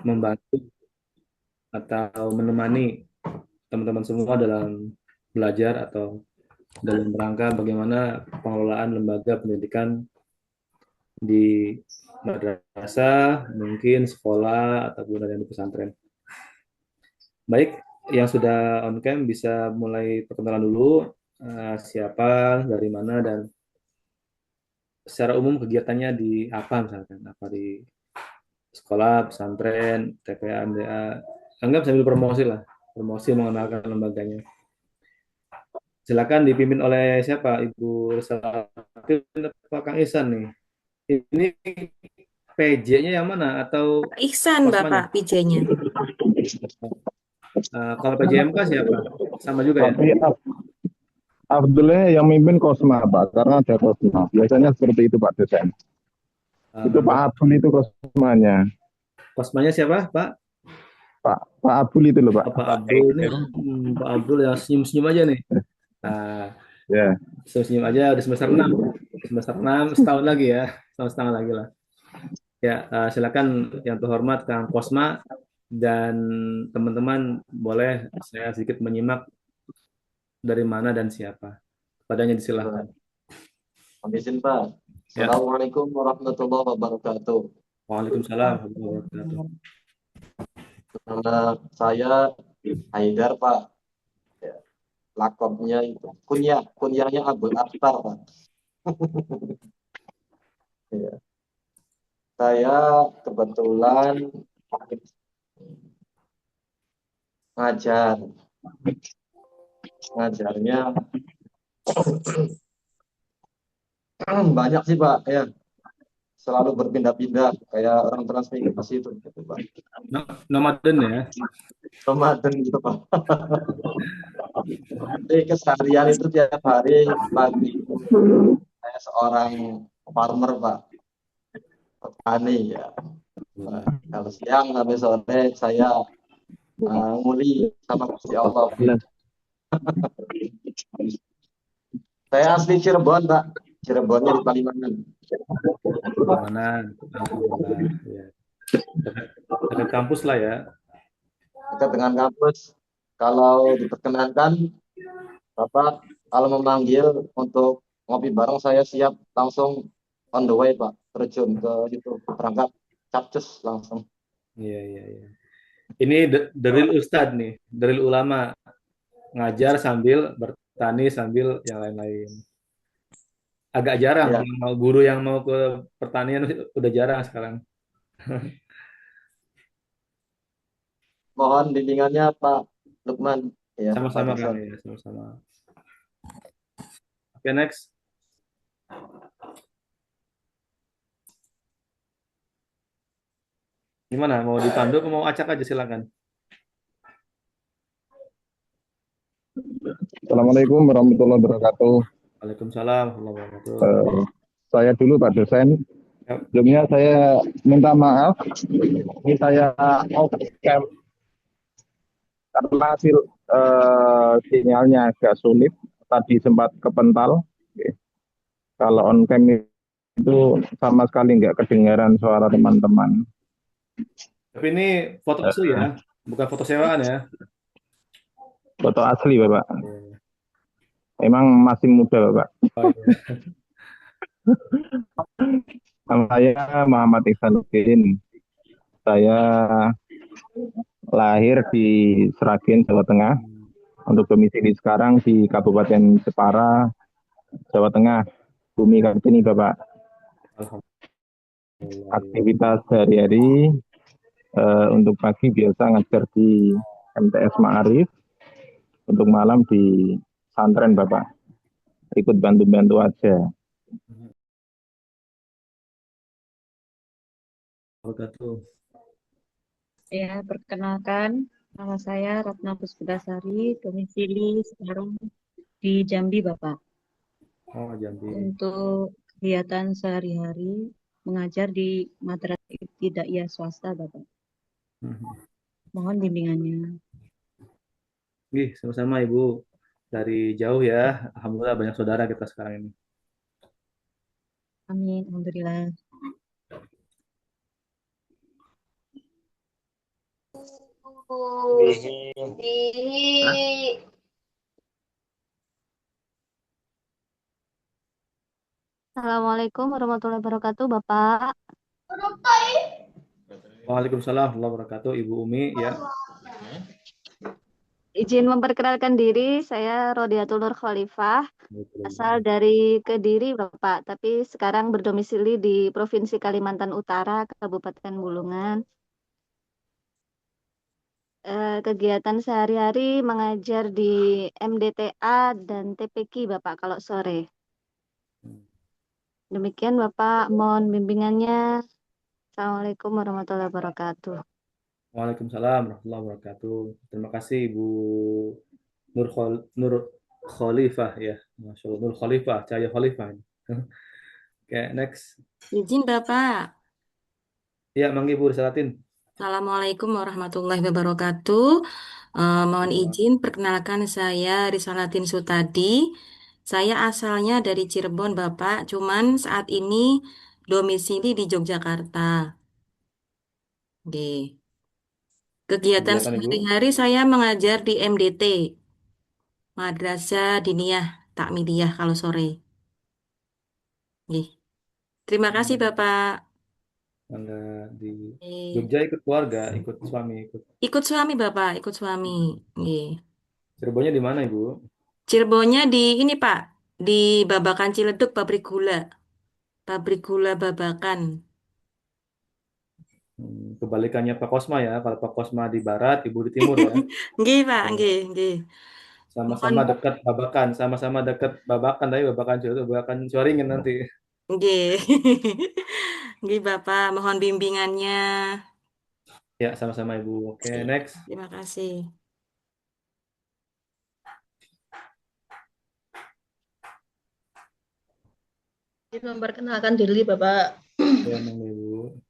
membantu atau menemani teman-teman semua dalam belajar atau dalam rangka bagaimana pengelolaan lembaga pendidikan di madrasah, mungkin sekolah ataupun ada di pesantren. Baik, yang sudah on cam bisa mulai perkenalan dulu, siapa, dari mana, dan secara umum kegiatannya di apa misalkan, apa di sekolah, pesantren, TPA, MDA. Anggap sambil promosi lah, promosi mengenalkan lembaganya. Silakan dipimpin oleh siapa? Ibu Salatin atau Kang Ihsan nih? Ini PJ-nya yang mana atau Ihsan kosmanya? Bapak PJ-nya. Kalau PJMK siapa? Sama juga ya? Tapi Alhamdulillah yang mimpin Kosma, Pak, karena ada Kosma. Biasanya seperti itu, Pak dosen. Itu Pak Berarti Abdul itu Kosmanya. kosmanya siapa, Pak? Pak Abdul itu loh, Pak. Pak Abdul ini, Pak Abdul yang senyum-senyum aja nih. Nah, Ya, senyum-senyum aja udah semester 6. Semester 6 setahun lagi ya. Setahun setengah lagi lah. Ya, silakan yang terhormat Kang Kosma dan teman-teman boleh saya sedikit menyimak dari mana dan siapa. Padanya disilahkan. Kami izin Pak. Ya, Assalamualaikum warahmatullahi wabarakatuh. Waalaikumsalam warahmatullahi wabarakatuh. Nama saya Haidar Pak. Ya, lakopnya itu kunyahnya Abdul Akbar Pak. Ya, saya kebetulan ngajar, ngajarnya banyak sih Pak. Ya, selalu berpindah-pindah kayak orang transmigrasi itu gitu Pak. Nomaden ya. Ramadan gitu Pak. Jadi keseharian itu tiap hari pagi saya seorang farmer Pak, petani ya. Nah, kalau siang sampai sore saya nguli sama Gusti Allah. Saya asli Cirebon, Pak. Cirebonnya di Palimanan. Mana? Alhamdulillah. Ya. Dekat kampus lah ya. Dekat dengan kampus. Kalau diperkenankan, Bapak, kalau memanggil untuk ngopi bareng, saya siap langsung on the way, Pak. Terjun ke situ, berangkat capcus langsung. Iya, iya, iya. Ini deril Ustadz nih, deril ulama. Ngajar sambil bertani sambil yang lain-lain. Agak jarang Ya, yang mau guru yang mau ke pertanian udah jarang sekarang. mohon bimbingannya Pak Lukman, ya Pak Sama-sama Kang Jason. ya, sama-sama. Oke, next. Gimana? Mau dipandu atau mau acak aja silakan. Assalamualaikum warahmatullahi wabarakatuh. Waalaikumsalam warahmatullahi wabarakatuh. Eh, saya dulu Pak dosen. Ya, Sebelumnya saya minta maaf. Ini saya off cam karena hasil sinyalnya agak sulit. Tadi sempat kepental. Oke. Kalau on cam itu sama sekali nggak kedengaran suara teman-teman. tapi ini foto asli ya, bukan foto sewaan ya. Foto asli Bapak. Iya. Emang masih muda Bapak. Oh, iya. Nama saya Muhammad Ihsanuddin. Saya lahir di Sragen, Jawa Tengah. Untuk domisili sekarang di Kabupaten Jepara, Jawa Tengah. Bumi Kartini Bapak. Alhamdulillah. Aktivitas sehari-hari untuk pagi biasa ngajar di MTS Ma'arif. Untuk malam di pesantren Bapak. Ikut bantu-bantu aja. Wabarakatuh. Ya, perkenalkan, nama saya Ratna Puspitasari, domisili sekarang di Jambi, Bapak. Oh, Jambi. Untuk kegiatan sehari-hari mengajar di madrasah ibtidaiyah swasta, Bapak. Mhm. Mohon bimbingannya. Ih, sama-sama Ibu. Dari jauh ya. Alhamdulillah banyak saudara kita sekarang ini. Amin, Alhamdulillah. Assalamualaikum warahmatullahi wabarakatuh, Bapak. Waalaikumsalam warahmatullahi wabarakatuh. Ibu Umi, ya. Izin memperkenalkan diri, saya Rodiatul Nur Khalifah, asal dari Kediri, Bapak, tapi sekarang berdomisili di Provinsi Kalimantan Utara, Kabupaten Bulungan. Kegiatan sehari-hari mengajar di MDTA dan TPQ, Bapak, kalau sore. Demikian, Bapak, mohon bimbingannya. Assalamualaikum warahmatullahi wabarakatuh. Waalaikumsalam warahmatullahi wabarakatuh. Terima kasih Ibu Nur Khalifah ya. Masya Allah, Nur Khalifah, Cahaya Khalifah. Oke, next. Izin Bapak. Ya, Manggi Bu Risalatin. Assalamualaikum warahmatullahi wabarakatuh. Mohon izin perkenalkan saya Risalatin Sutadi. Saya asalnya dari Cirebon Bapak, cuman saat ini domisili di Yogyakarta. Oke. Kegiatan Kegiatan Ibu. sehari-hari saya mengajar di MDT, Madrasah Diniyah Takmiliyah kalau sore. Oke. Terima kasih Bapak. Anda di Oke. Jogja ikut keluarga, ikut suami, ikut. Ikut suami Bapak, ikut suami. Oke. Cirebonnya di mana Ibu? Cirebonnya di ini Pak, di Babakan Ciledug pabrik gula. Pabrik gula Babakan. Kebalikannya Pak Kosma ya. Kalau Pak Kosma di barat, Ibu di timur ya. Nggih, Pak, Ya. nggih, nggih. Mohon Sama-sama dekat Babakan, sama-sama dekat Babakan, tapi Babakan Ciledug, Babakan Suaringin nanti. nggih. Nggih, Bapak, mohon bimbingannya. Ya, sama-sama Ibu. Oke, next. Terima kasih. Memperkenalkan diri, Bapak. Ya, Manggi Ibu.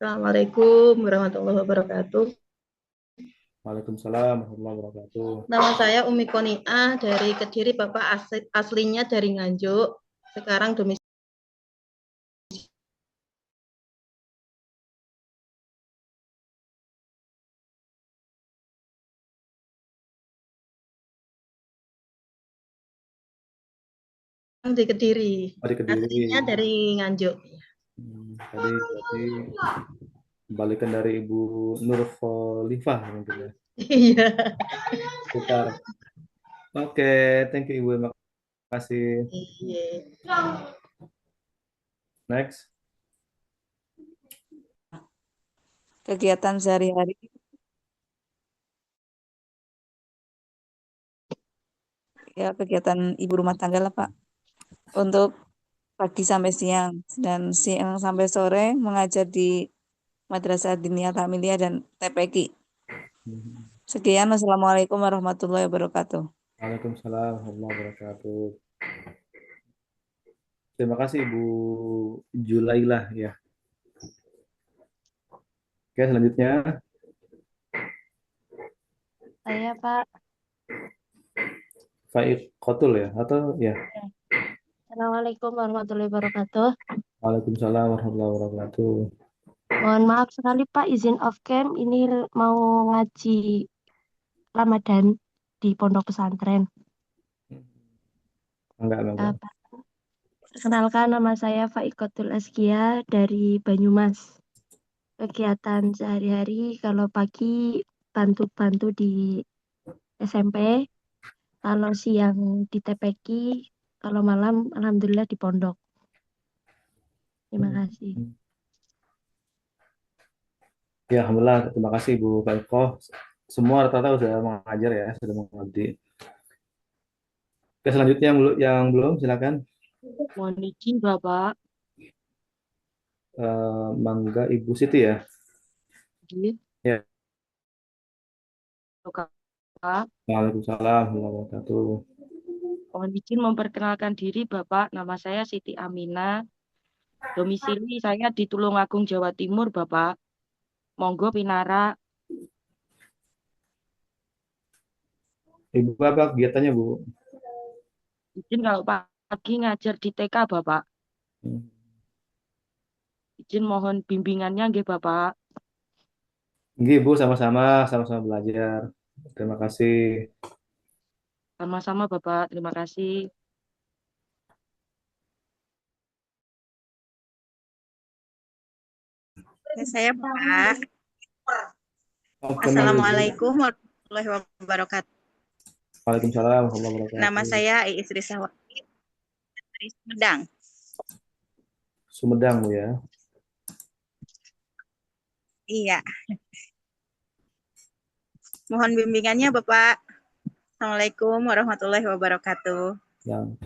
Assalamualaikum warahmatullahi wabarakatuh. Waalaikumsalam warahmatullahi wabarakatuh. Nama saya Umi Konia dari Kediri, Bapak aslinya dari Nganjuk. Sekarang domisili di Kediri. Oh, di Kediri. Aslinya dari Nganjuk. Tadi berarti kebalikan dari Ibu Nur Khalifah mungkin ya. Iya. Sekitar. Oke, thank you Ibu. Terima kasih. Iya. Next. Kegiatan sehari-hari ya kegiatan ibu rumah tangga lah Pak, untuk pagi sampai siang dan siang sampai sore mengajar di Madrasah Diniyah Takmiliyah dan TPQ. Sekian, wassalamualaikum warahmatullahi wabarakatuh. Waalaikumsalam warahmatullahi wabarakatuh. Terima kasih Ibu Julailah ya. Oke, selanjutnya Saya, Pak. Faik Khotul ya atau ya. Assalamualaikum warahmatullahi wabarakatuh. Waalaikumsalam warahmatullahi wabarakatuh. Mohon maaf sekali, Pak, izin off cam. Ini mau ngaji Ramadan di pondok pesantren. Enggak. Pak. Perkenalkan, nama saya Faikotul Askia dari Banyumas. Kegiatan sehari-hari kalau pagi bantu-bantu di SMP, kalau siang di TPQ, kalau malam alhamdulillah di pondok. Terima kasih. Ya, alhamdulillah. Terima kasih Ibu Faiko. Semua rata-rata sudah mengajar ya, sudah mengabdi. Oke, selanjutnya yang belum silakan. Mohon izin, Bapak. Mangga Ibu Siti ya. Ya. Bapak, Waalaikumsalam warahmatullahi wabarakatuh. mohon izin memperkenalkan diri, Bapak. Nama saya Siti Amina. Domisili saya di Tulungagung, Jawa Timur, Bapak. Monggo pinara. Ibu apa kegiatannya Bu? Izin kalau pagi ngajar di TK, Bapak. Izin mohon bimbingannya, nggih, Bapak. Nggih, Bu, sama-sama belajar. Terima kasih. Sama-sama Bapak, terima kasih. Saya Pak. Oke, monggo, Ibu. Assalamualaikum warahmatullahi wabarakatuh. Waalaikumsalam warahmatullahi Nama wabarakatuh. saya Iis Risawati dari Sumedang. Sumedang, Bu ya. Iya, mohon bimbingannya Bapak. Assalamualaikum warahmatullahi wabarakatuh. Yang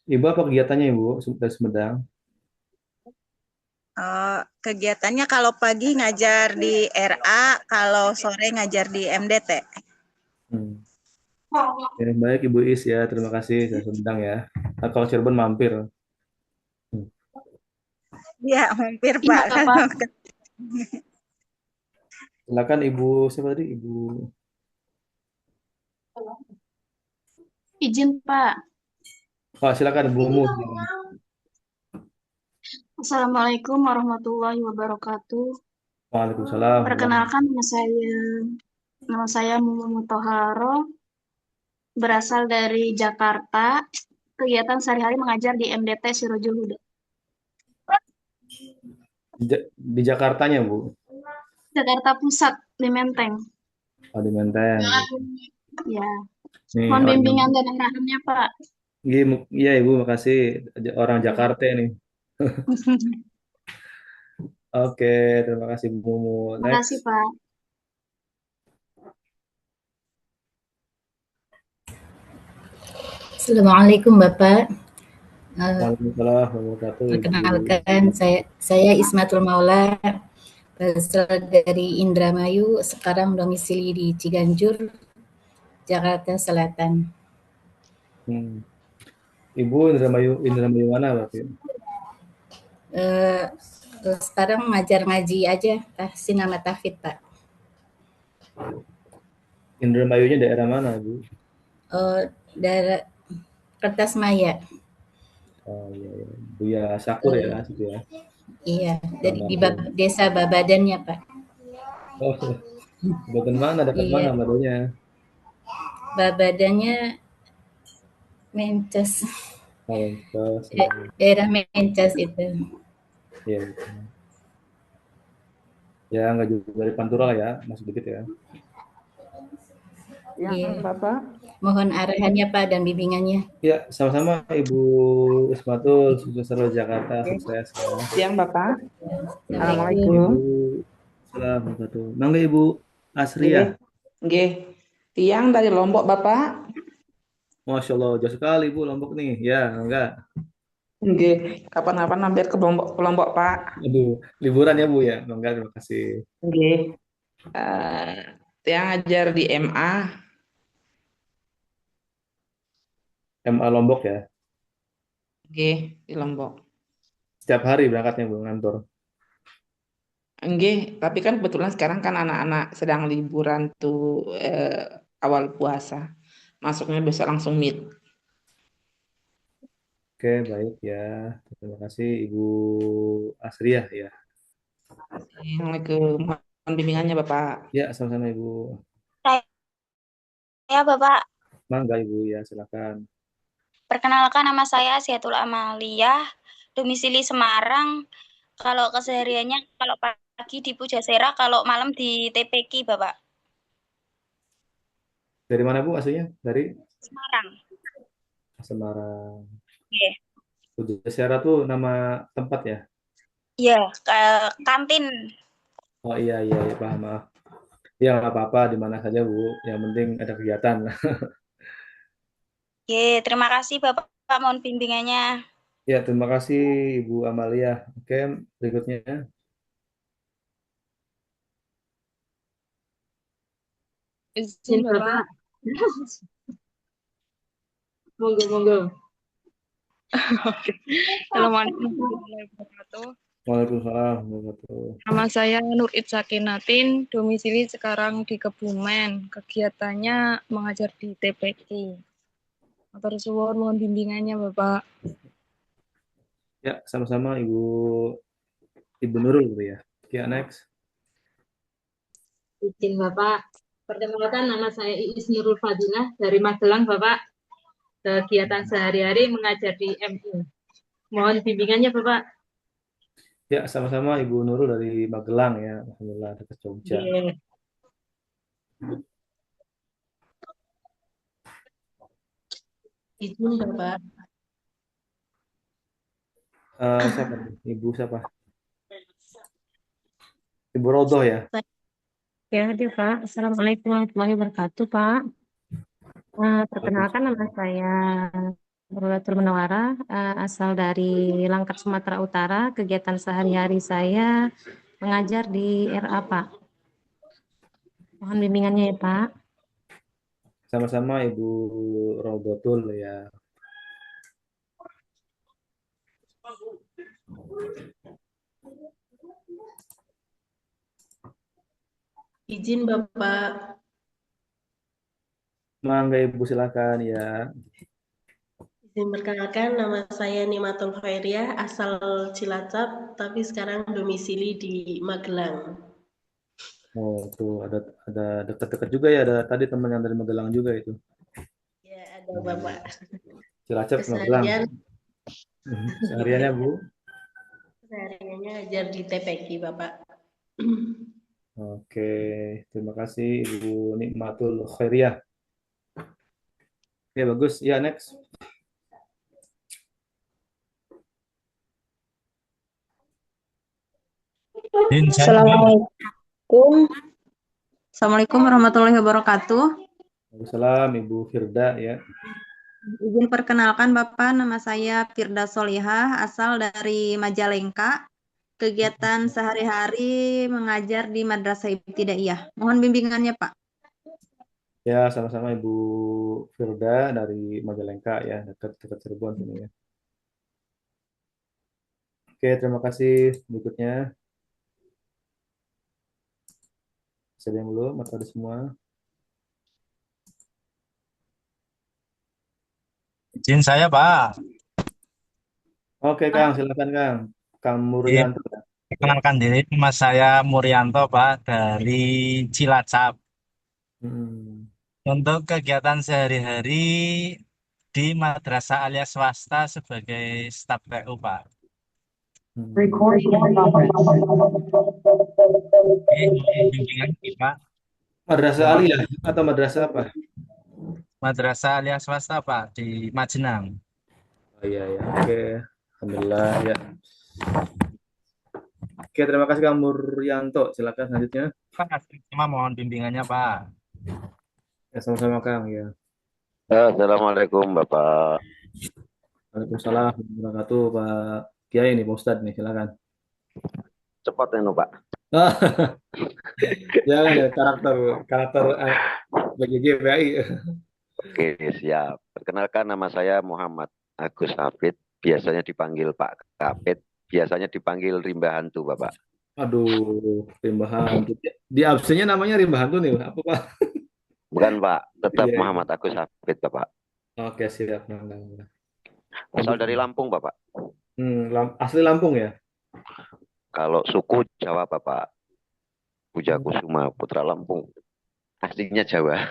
Ibu apa kegiatannya, Ibu, dari Sumedang? Kegiatannya kalau pagi ngajar di RA, kalau sore ngajar di MDT. Hmm. Ya, baik, Ibu Is ya. Terima kasih dari Sumedang ya. Nah, kalau Cirebon mampir. Hmm. Iya, hampir Iya, Pak. Pak. Silakan Ibu, siapa tadi? Ibu. Izin Pak. Oh, silakan Ibu Mu. Silakan. Assalamualaikum warahmatullahi wabarakatuh. Waalaikumsalam. Perkenalkan nama saya Mumu Mutaharo, berasal dari Jakarta. Kegiatan sehari-hari mengajar di MDT Sirojul Huda. Di Jakartanya, Bu. Jakarta Pusat di Menteng. Oh, di Menteng. Ya. Nih, Mohon orang bimbingan dan arahannya Pak. Iya, Ibu, makasih. Orang Jakarta nih. Oke, terima kasih Bu Mumu. Terima kasih Next. Pak. Assalamualaikum Bapak. Waalaikumsalam warahmatullahi wabarakatuh, Ibu. Perkenalkan saya Ismatul Maula, berasal dari Indramayu, sekarang domisili di Ciganjur, Jakarta Selatan. Ibu Indramayu mana berarti? Sekarang ngajar ngaji aja, tahsin sama tahfidz Pak. Indramayunya daerah mana, Bu? Daerah Kertasmaya. Oh iya, iya. Buya Sakur ya, situ ya. Iya, di desa Babadannya Pak. Oh, dekat mana? Dekat mana barunya? Babadannya Mencos. Oh, Mencos. Daerah Mencos itu. Iya. Ya, nggak jauh dari Pantura lah ya, masuk dikit ya. Yang Bapak. Mohon arahannya Pak dan bimbingannya. Ya, sama-sama Ibu Ismatul, sukses terus Jakarta, sukses ya. Siang Bapak. Assalamualaikum. Assalamualaikum. Mangga Ibu Asria. Nggih. Tiang dari Lombok Bapak. Masya Allah, jauh sekali Bu Lombok nih. Ya, enggak. Nggih. Kapan-kapan mampir ke Lombok Pak. Aduh, liburan ya Bu ya. Enggak, terima kasih. Nggih. Tiang ngajar di MA. MA Lombok ya? Nggih, di Lombok. Setiap hari berangkatnya Bu, ngantor? Nggih, tapi kan kebetulan sekarang kan anak-anak sedang liburan tuh awal puasa. Masuknya besok langsung meet. Oke, baik ya. Terima kasih Ibu Asriah ya. Assalamualaikum. Mohon bimbingannya Bapak. Ya, sama-sama Ibu. Ya, Bapak. Mangga Ibu ya, silakan. Perkenalkan nama saya Asiatul Amaliyah, domisili Semarang. Kalau kesehariannya kalau pagi di Pujasera, kalau malam di TPQ, Bapak. Dari mana Bu aslinya? Dari Semarang. Semarang. Iya. Pujasera tuh nama tempat ya? Iya, kantin. Oh iya, paham, maaf. Ya nggak apa-apa, di mana saja Bu. Yang penting ada kegiatan. Oke, terima kasih Bapak, mohon bimbingannya. Ya, terima kasih Ibu Amalia. Oke, berikutnya. Izin Bapak. Monggo. Oke. Assalamualaikum warahmatullahi wabarakatuh. Waalaikumsalam warahmatullahi. Nama saya Nur Sakinatin, domisili sekarang di Kebumen. Kegiatannya mengajar di TPQ. Matur suwun, mohon bimbingannya Bapak. Ya, sama-sama Ibu Nurul gitu ya. Oke, next. Izin Bapak. Perkenalkan nama saya Iis Nurul Fadilah dari Magelang, Bapak. Kegiatan sehari-hari mengajar di MU. Mohon bimbingannya, Bapak. Ya, sama-sama Ibu Nurul dari Magelang ya. Alhamdulillah dekat Jogja. Nggih. Izin Bapak. Siapa nih? Ibu siapa? Ibu Rodoh ya? Ya, dia Pak. Assalamualaikum warahmatullahi wabarakatuh, Pak. Perkenalkan nama saya Rulatul Munawwarah, asal dari Langkat, Sumatera Utara. Kegiatan sehari-hari saya mengajar di RA, Pak. Mohon bimbingannya ya, Pak. Sama-sama Ibu Rodotul ya. Izin Bapak. Mangga Ibu silakan ya. Izin perkenalkan, nama saya Nimatul Khairiah, asal Cilacap, tapi sekarang domisili di Magelang. Oh, tuh ada dekat-dekat juga ya. Ada tadi teman yang dari Magelang juga itu. Ya, ada Bapak. Cilacap Magelang. Keseharian, Sehariannya Bu? Sehariannya ajar di TPQ, Bapak. Oke, terima kasih Ibu Nikmatul Khairiah. Oke, bagus. Ya, next. Assalamualaikum. Assalamualaikum warahmatullahi wabarakatuh. Waalaikumsalam Ibu Firda ya. Izin perkenalkan Bapak, nama saya Firda Solihah, asal dari Majalengka. Kegiatan sehari-hari mengajar di Madrasah Ibtidaiyah. Mohon bimbingannya, Pak. Ya, sama-sama Ibu Firda dari Majalengka ya, dekat Cirebon sini ya. Oke, terima kasih. Berikutnya. Ada yang belum? Atau ada semua? Izin saya, Pak. Oke, Kang, silakan Kang. Kang Muryanto. Perkenalkan diri, nama saya Muryanto, Pak, dari Cilacap. Untuk kegiatan sehari-hari di madrasah alias swasta sebagai staf PU, Pak. Bimbingan, Pak. Madrasah aliyah atau madrasah apa? Madrasah alias swasta, Pak, di Majenang. Oh iya, ya. Oke. Alhamdulillah ya. Oke, terima kasih Kang Muryanto. Silakan selanjutnya. Pak, sama mohon bimbingannya, Pak. Ya, sama-sama Kang ya. Assalamualaikum Bapak. Waalaikumsalam warahmatullahi wabarakatuh, Pak Kiai nih, Pak Ustadz nih, silakan. Cepat ya, Pak. Jangan ya, karakter BGGPI. Oke, siap. Perkenalkan, nama saya Muhammad Agus Hafid, biasanya dipanggil Pak Kapit, biasanya dipanggil Rimba Hantu, Bapak. Aduh, Rimba Hantu. Di absennya namanya Rimba Hantu nih, apa Pak? Bukan Pak, tetap Muhammad Agus Hafid, Bapak. Oke, siap. Asal dari Lampung, Bapak. Asli Lampung ya? Kalau suku Jawa, Bapak. Puja Kusuma, Putra Lampung. Aslinya Jawa.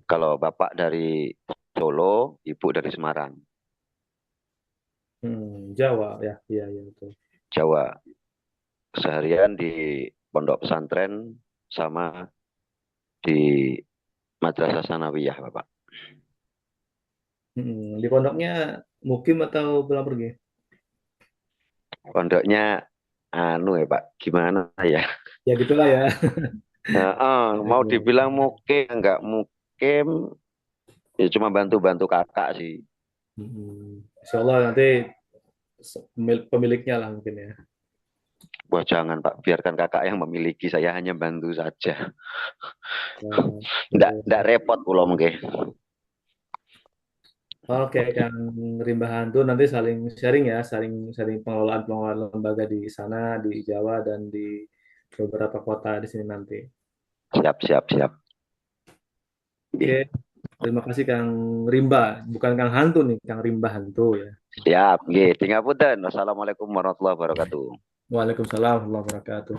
Kalau Bapak dari Solo, Ibu dari Semarang. Jawa ya, iya betul. Jawa. Seharian di pondok pesantren sama di Madrasah Sanawiyah, Bapak. Di pondoknya mukim atau pulang pergi? Pondoknya ya Pak, gimana ya? Ya gitulah ya. Mau dibilang mukim enggak mukim, ya cuma bantu-bantu kakak sih. Insya Allah nanti pemiliknya lah mungkin ya. Wah jangan Pak, biarkan kakak yang memiliki, saya hanya bantu saja. Nggak repot pulau mungkin. Oke, Kang Rimba Hantu nanti saling sharing ya, saling pengelolaan lembaga di sana, di Jawa dan di beberapa kota di sini nanti. Siap. Oke, terima kasih Kang Rimba, bukan Kang Hantu nih, Kang Rimba Hantu ya. Siap, nggih. Tingapunten. Wassalamualaikum warahmatullahi wabarakatuh. Waalaikumsalam warahmatullahi wabarakatuh.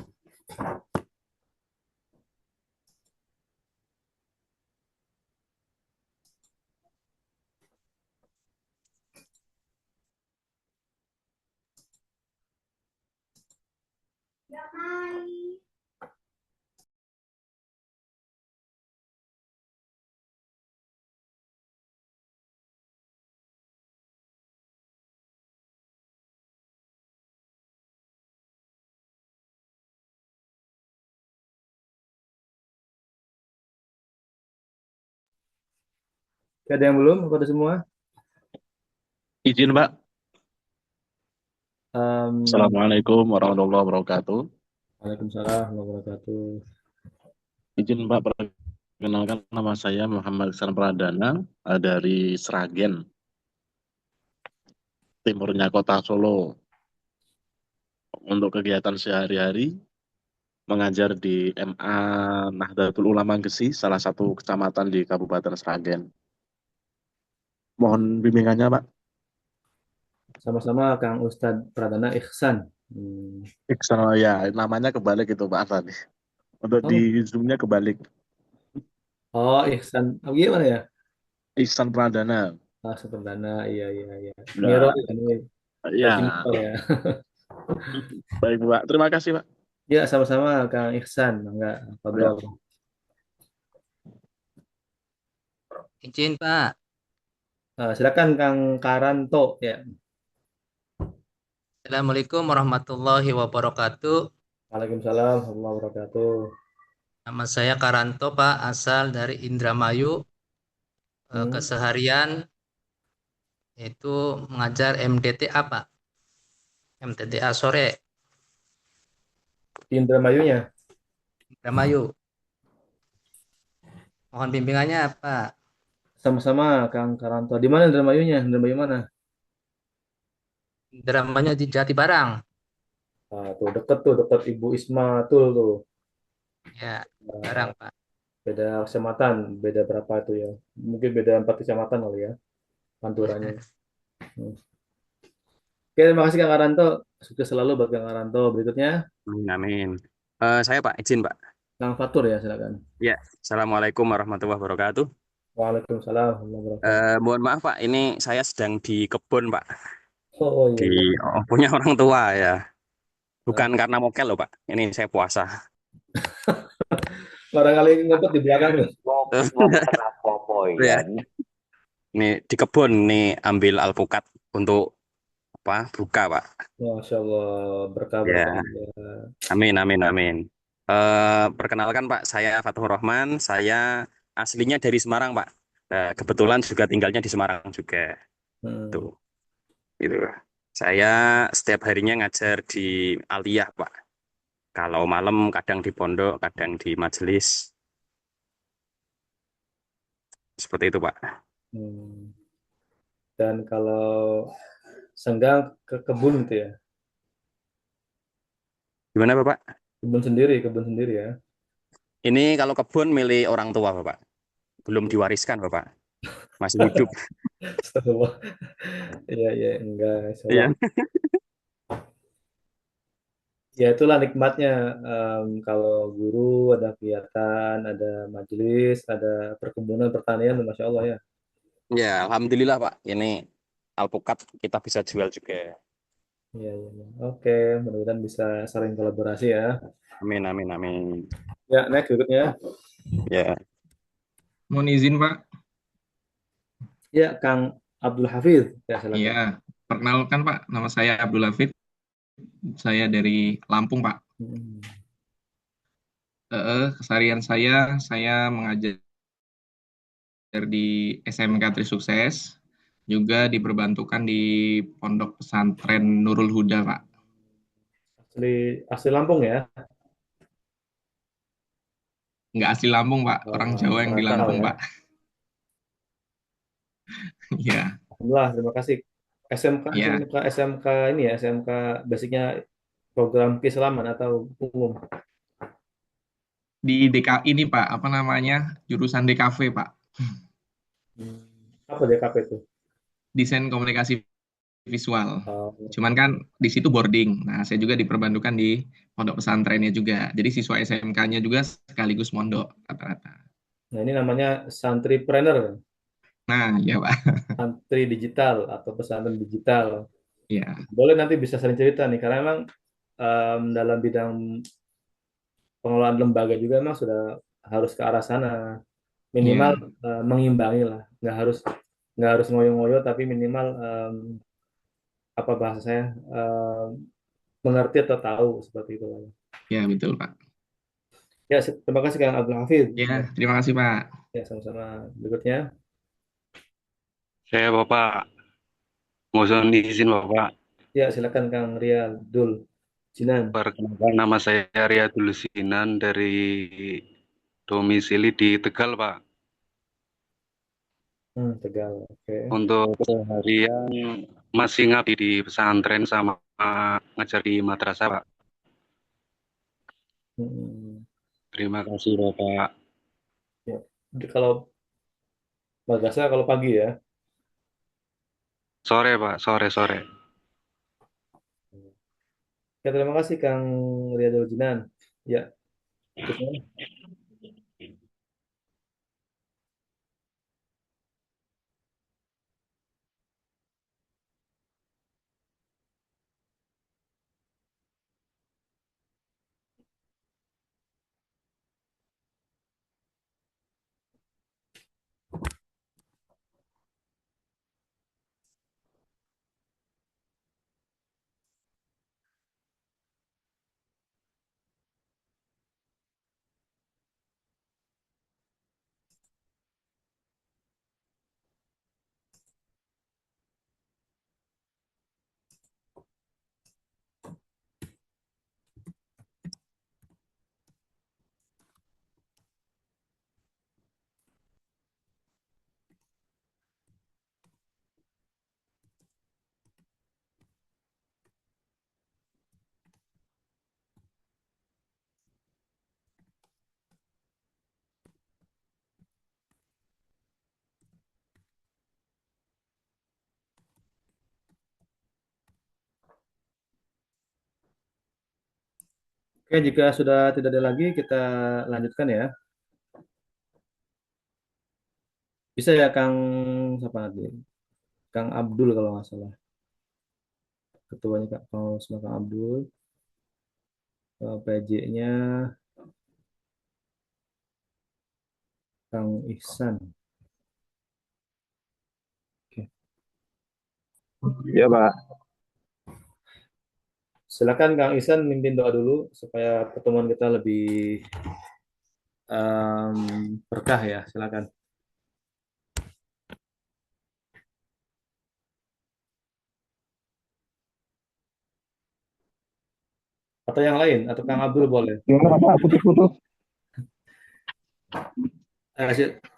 Ada yang belum kepada semua? Izin, Pak. Em, Assalamualaikum warahmatullahi wabarakatuh. Waalaikumsalam warahmatullahi wabarakatuh. Izin, Pak, perkenalkan nama saya Muhammad Iksan Pradana dari Sragen, timurnya kota Solo. Untuk kegiatan sehari-hari, mengajar di MA Nahdlatul Ulama Gesi, salah satu kecamatan di Kabupaten Sragen. Mohon bimbingannya, Pak. Sama-sama Kang Ustadz Pradana Ihsan. Iksan, ya, namanya kebalik itu, Pak tadi. Untuk Oh, di Zoom-nya kebalik. oh Ihsan. Oh, gimana ya? Iksan Pradana. Ah, Pradana. Iya, iya, iya. Miro Nah, ya, ini ya, versi Miro ya. baik, Pak. Terima kasih, Pak. Ya, sama-sama Kang Ihsan. Enggak, Ya. Fadol. Izin Pak. Silakan Kang Karanto ya. Assalamualaikum warahmatullahi wabarakatuh. Waalaikumsalam warahmatullahi wabarakatuh. Nama saya Karanto Pak, asal dari Indramayu. Keseharian itu mengajar MDTA Pak. MDTA sore. Indramayunya. Indramayu. Mohon bimbingannya Pak. Sama-sama Kang Karanto. Di mana Indramayunya? Indramayu mana? Indramayu di Jatibarang. Tuh dekat Ibu Isma tuh. Ya, Barang Pak. Beda kecamatan, beda berapa itu ya? Mungkin beda 4 kecamatan kali ya, panturannya. Oke, terima kasih Kang Karanto. Sukses selalu buat Kang Karanto. Berikutnya, Amin. Saya Pak, izin Pak. Kang Fatur ya, silakan. Ya, Assalamualaikum warahmatullahi wabarakatuh. Waalaikumsalam warahmatullahi wabarakatuh. Mohon maaf Pak, ini saya sedang di kebun Pak. Oh iya. Punya orang tua ya. Bukan karena mokel loh Pak. Ini saya puasa. Barangkali ngumpet di belakang nih. Ya. Ini di kebun nih ambil alpukat untuk apa? Buka Pak. Masya Allah, berkah Ya. Amin, amin, amin. Perkenalkan Pak, saya Fathur Rahman. Saya aslinya dari Semarang Pak. Kebetulan juga tinggalnya di Semarang juga. Tuh, gitu. Saya setiap harinya ngajar di Aliyah Pak. Kalau malam kadang di pondok, kadang di majelis. Seperti itu Pak. Dan kalau senggang ke kebun gitu ya? Gimana Bapak? Kebun sendiri ya? Ini kalau kebun milik orang tua Bapak. Belum diwariskan Bapak. Masih hidup. Astagfirullah. Iya, enggak. Iya. Ya itulah nikmatnya kalau guru ada kegiatan, ada majelis, ada perkebunan, pertanian, Masya Allah ya. Ya, Alhamdulillah Pak. Ini alpukat kita bisa jual juga. Iya. Oke, mudah-mudahan bisa saling kolaborasi ya. Amin, amin, amin. Ya, next berikutnya. Ya. Mohon izin Pak. Ya, Kang Abdul Hafidz. Ya, silakan. Iya, perkenalkan Pak, nama saya Abdul Hafidz. Saya dari Lampung Pak. Keseharian saya mengajar di SMK Trisukses, juga diperbantukan di Pondok Pesantren Nurul Huda Pak. Asli Lampung ya? Nggak asli Lampung Pak, orang Jawa yang di Lampung ya? Pak. Iya. Alhamdulillah, terima kasih. SMK ini ya, SMK basicnya program keislaman atau umum? Di DK ini Pak, apa namanya, jurusan DKV Pak. Apa DKV itu? Desain komunikasi visual. Cuman kan di situ boarding. Nah, saya juga diperbantukan di pondok pesantrennya juga. Jadi siswa SMK-nya juga sekaligus mondok rata-rata. Nah, ini namanya santripreneur kan? Nah, ya Pak. Santri digital atau pesantren digital. Iya. Boleh nanti bisa sering cerita nih, karena memang dalam bidang pengelolaan lembaga juga memang sudah harus ke arah sana. Minimal mengimbangi lah, nggak harus ngoyo-ngoyo, tapi minimal apa bahasa saya mengerti atau tahu seperti itu lah. Ya betul Pak. Ya, terima kasih Kang Abdul Hafidz. Ya, terima kasih Pak. Ya, sama-sama. Berikutnya. Saya Bapak, mohon izin Bapak. Ya, silakan Kang Rial Dul Jinan. Perkenalkan nama saya Riyadul Sinan dari domisili di Tegal, Pak. Tegal, oke. Untuk keseharian masih ngabdi di pesantren sama ngajar di madrasah, Pak. Terima kasih Bapak. Ya. Kalau madrasah kalau pagi ya. Sore, Pak, sore. Ya, terima kasih Kang Riyadul Jinan. Ya, terusnya. Oke, jika sudah tidak ada lagi, kita lanjutkan ya. Bisa ya Kang, siapa lagi? Kang Abdul kalau nggak salah. Ketuanya Kang Abdul. PJ-nya Kang Ihsan. Oke. Ya, Pak. Silakan Kang Ihsan mimpin doa dulu supaya pertemuan kita lebih berkah ya. Silakan. Atau yang lain, atau Kang Abdul boleh. Gimana Pak? Putus-putus.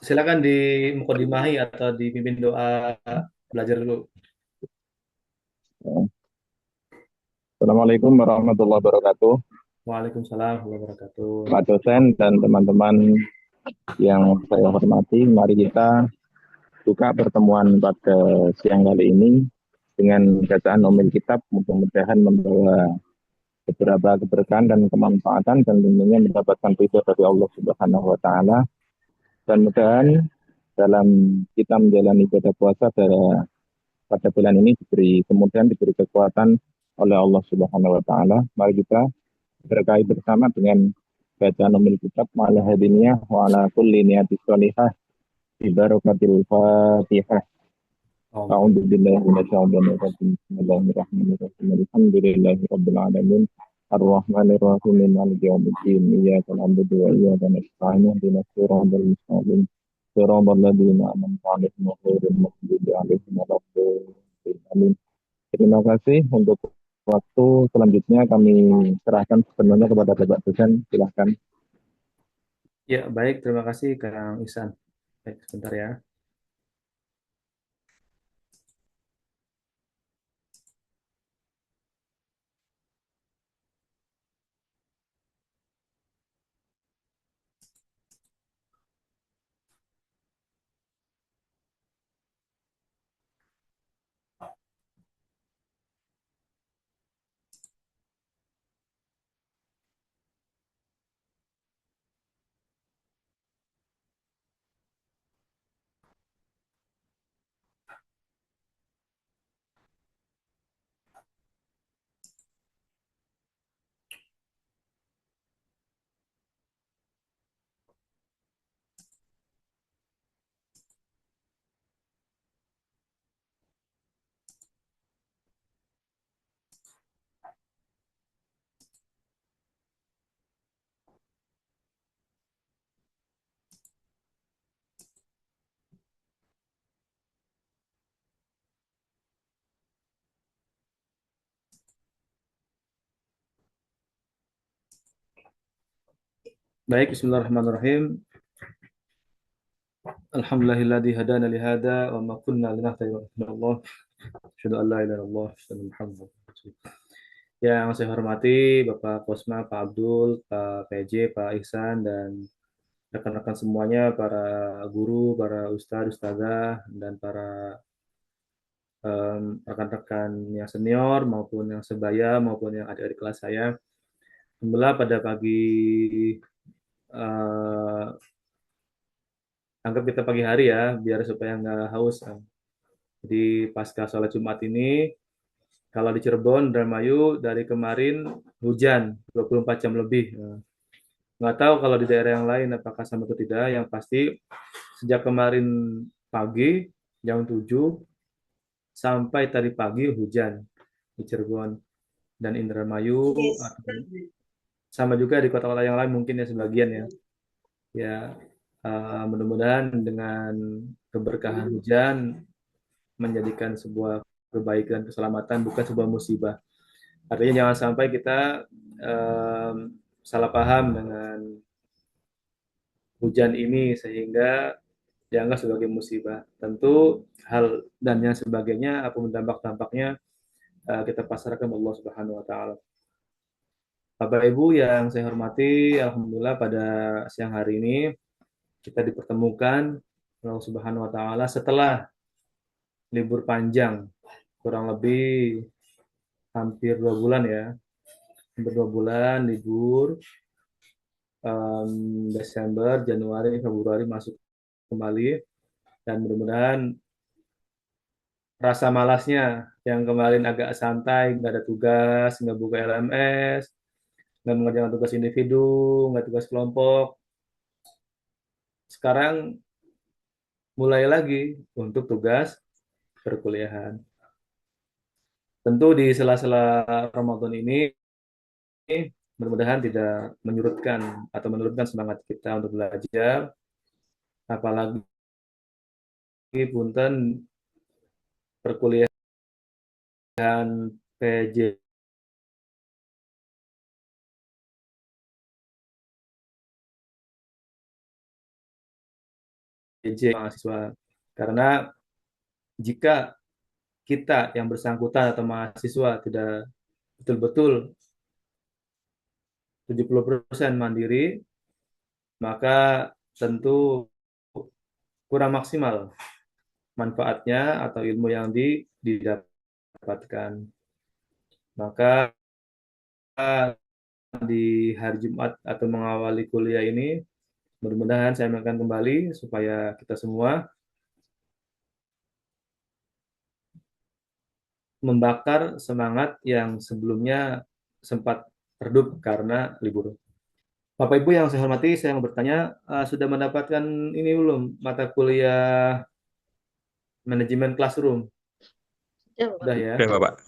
Silakan di mukodimahi atau dipimpin doa belajar dulu. Assalamualaikum warahmatullahi wabarakatuh. Waalaikumsalam warahmatullahi wabarakatuh. Pak dosen dan teman-teman yang saya hormati, mari kita buka pertemuan pada siang kali ini dengan bacaan omil kitab, mudah-mudahan membawa beberapa keberkahan dan kemanfaatan dan tentunya mendapatkan ridho dari Allah Subhanahu wa taala. Dan mudah-mudahan dalam kita menjalani ibadah puasa pada bulan ini diberi kemudian diberi kekuatan oleh Allah Subhanahu wa taala. Mari kita berkahi bersama dengan bacaan omil kitab ma'ala hadiniyah wa ala kulli niyatis sholihah bi barakatil Fatihah. A'udzu billahi minasyaitonir rajim. Bismillahirrahmanirrahim. Alhamdulillahirabbil alamin. Ar-Rahmanir Rahim. Maliki yaumiddin. Iyyaka na'budu wa iyyaka nasta'in. Ihdinas siratal mustaqim. Siratal ladzina an'amta 'alaihim ghairil maghdubi 'alaihim waladdallin. Amin. Terima kasih untuk waktu selanjutnya kami serahkan sepenuhnya kepada Bapak dosen. Silahkan. Ya, baik. Terima kasih Kang Ihsan. Baik, sebentar ya. Baik, bismillahirrahmanirrahim. Alhamdulillahilladzi hadana li hada wa ma kunna linahtadiya laula Allah. Asyhadu an la ilaha illallah wa asyhadu anna Muhammadan rasulullah. Yang saya hormati Bapak Kosma, Pak Abdul, Pak PJ, Pak Ihsan, dan rekan-rekan semuanya, para guru, para ustadz, ustazah, dan para rekan-rekan yang senior maupun yang sebaya maupun yang adik-adik kelas saya. Alhamdulillah pada pagi anggap kita pagi hari ya, biar supaya nggak haus. Jadi pasca sholat Jumat ini, kalau di Cirebon, Indramayu, dari kemarin hujan 24 jam lebih. Nggak tahu kalau di daerah yang lain apakah sama atau tidak. Yang pasti sejak kemarin pagi, jam 7, sampai tadi pagi hujan di Cirebon dan Indramayu. Sama juga di kota-kota yang lain mungkin ya sebagian ya. Ya, mudah-mudahan dengan keberkahan hujan menjadikan sebuah kebaikan, keselamatan, bukan sebuah musibah. Artinya jangan sampai kita salah paham dengan hujan ini sehingga dianggap sebagai musibah. Tentu hal dan yang sebagainya, apapun dampak-dampaknya, kita pasrahkan Allah Subhanahu wa Ta'ala. Bapak Ibu yang saya hormati, alhamdulillah pada siang hari ini kita dipertemukan Allah Subhanahu wa Ta'ala setelah libur panjang, kurang lebih hampir 2 bulan ya, hampir 2 bulan libur, Desember, Januari, Februari masuk kembali, dan mudah-mudahan rasa malasnya yang kemarin agak santai, nggak ada tugas, nggak buka LMS, nggak mengerjakan tugas individu, nggak tugas kelompok, sekarang mulai lagi untuk tugas perkuliahan. Tentu di sela-sela Ramadan ini mudah-mudahan tidak menyurutkan atau menurunkan semangat kita untuk belajar, apalagi punten perkuliahan PJ mahasiswa. Karena jika kita yang bersangkutan atau mahasiswa tidak betul-betul 70% mandiri, maka tentu kurang maksimal manfaatnya atau ilmu yang didapatkan. Maka di hari Jumat atau mengawali kuliah ini, mudah-mudahan saya akan kembali supaya kita semua membakar semangat yang sebelumnya sempat redup karena libur. Bapak Ibu yang saya hormati, saya mau bertanya, sudah mendapatkan ini belum mata kuliah manajemen classroom? Sudah ya? Oke, Bapak.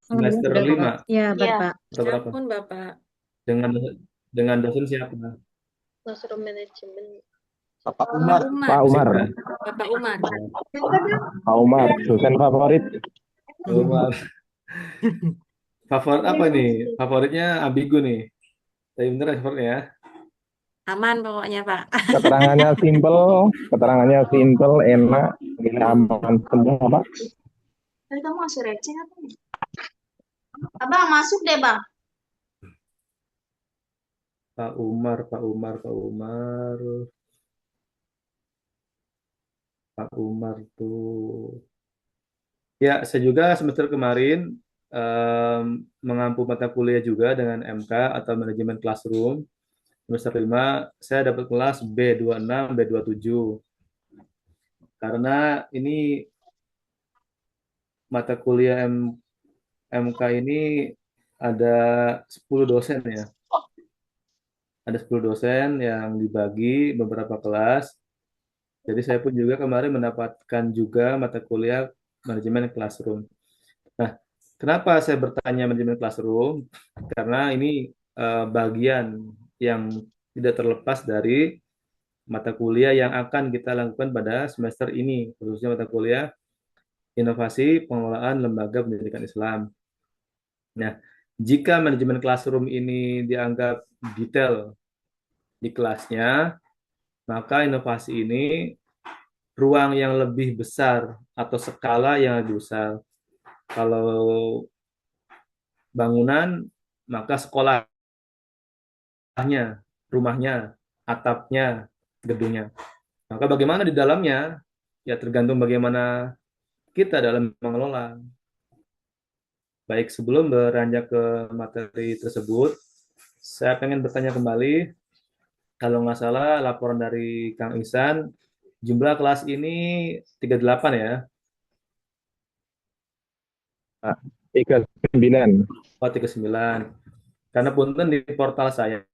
Semester 5. Ya, Bapak. Atau berapa? Ampun, Bapak. Dengan dosen siapa? Classroom manajemen. Bapak Umar. Pak Umar. Bapak Umar. Pak Umar, dosen favorit. Umar. Favorit apa nih? Favoritnya ambigu nih. Tapi bener favoritnya ya. Aman pokoknya, Pak. Keterangannya simple, enak, ini aman semua, Pak. Tadi kamu ngasih receh apa nih? Abang masuk deh, Bang. Pak Umar. Pak Umar tuh. Ya, saya juga semester kemarin mengampu mata kuliah juga dengan MK atau manajemen classroom. Semester 5 saya dapat kelas B26, B27. Karena ini mata kuliah MK ini ada 10 dosen ya. Ada 10 dosen yang dibagi beberapa kelas. Jadi saya pun juga kemarin mendapatkan juga mata kuliah manajemen classroom. Nah, kenapa saya bertanya manajemen classroom? Karena ini bagian yang tidak terlepas dari mata kuliah yang akan kita lakukan pada semester ini, khususnya mata kuliah Inovasi Pengelolaan Lembaga Pendidikan Islam. Nah, Jika manajemen classroom ini dianggap detail di kelasnya, maka inovasi ini ruang yang lebih besar atau skala yang lebih besar. Kalau bangunan, maka sekolahnya, rumahnya, atapnya, gedungnya. Maka bagaimana di dalamnya? Ya tergantung bagaimana kita dalam mengelola. Baik, sebelum beranjak ke materi tersebut, saya pengen bertanya kembali, kalau nggak salah laporan dari Kang Ihsan, jumlah kelas ini 38 ya? 39. Oh, 39. Karena punten di portal saya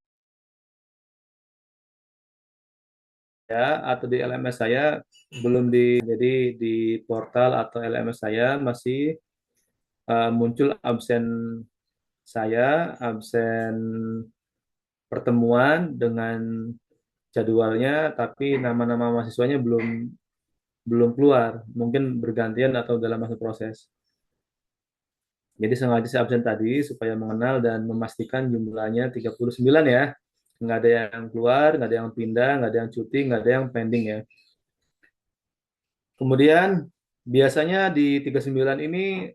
atau di LMS saya belum jadi di portal atau LMS saya masih muncul absen saya, absen pertemuan dengan jadwalnya, tapi nama-nama mahasiswanya belum keluar, mungkin bergantian atau dalam masa proses. Jadi sengaja saya absen tadi supaya mengenal dan memastikan jumlahnya 39 ya. Nggak ada yang keluar, nggak ada yang pindah, nggak ada yang cuti, nggak ada yang pending ya. Kemudian biasanya di 39 ini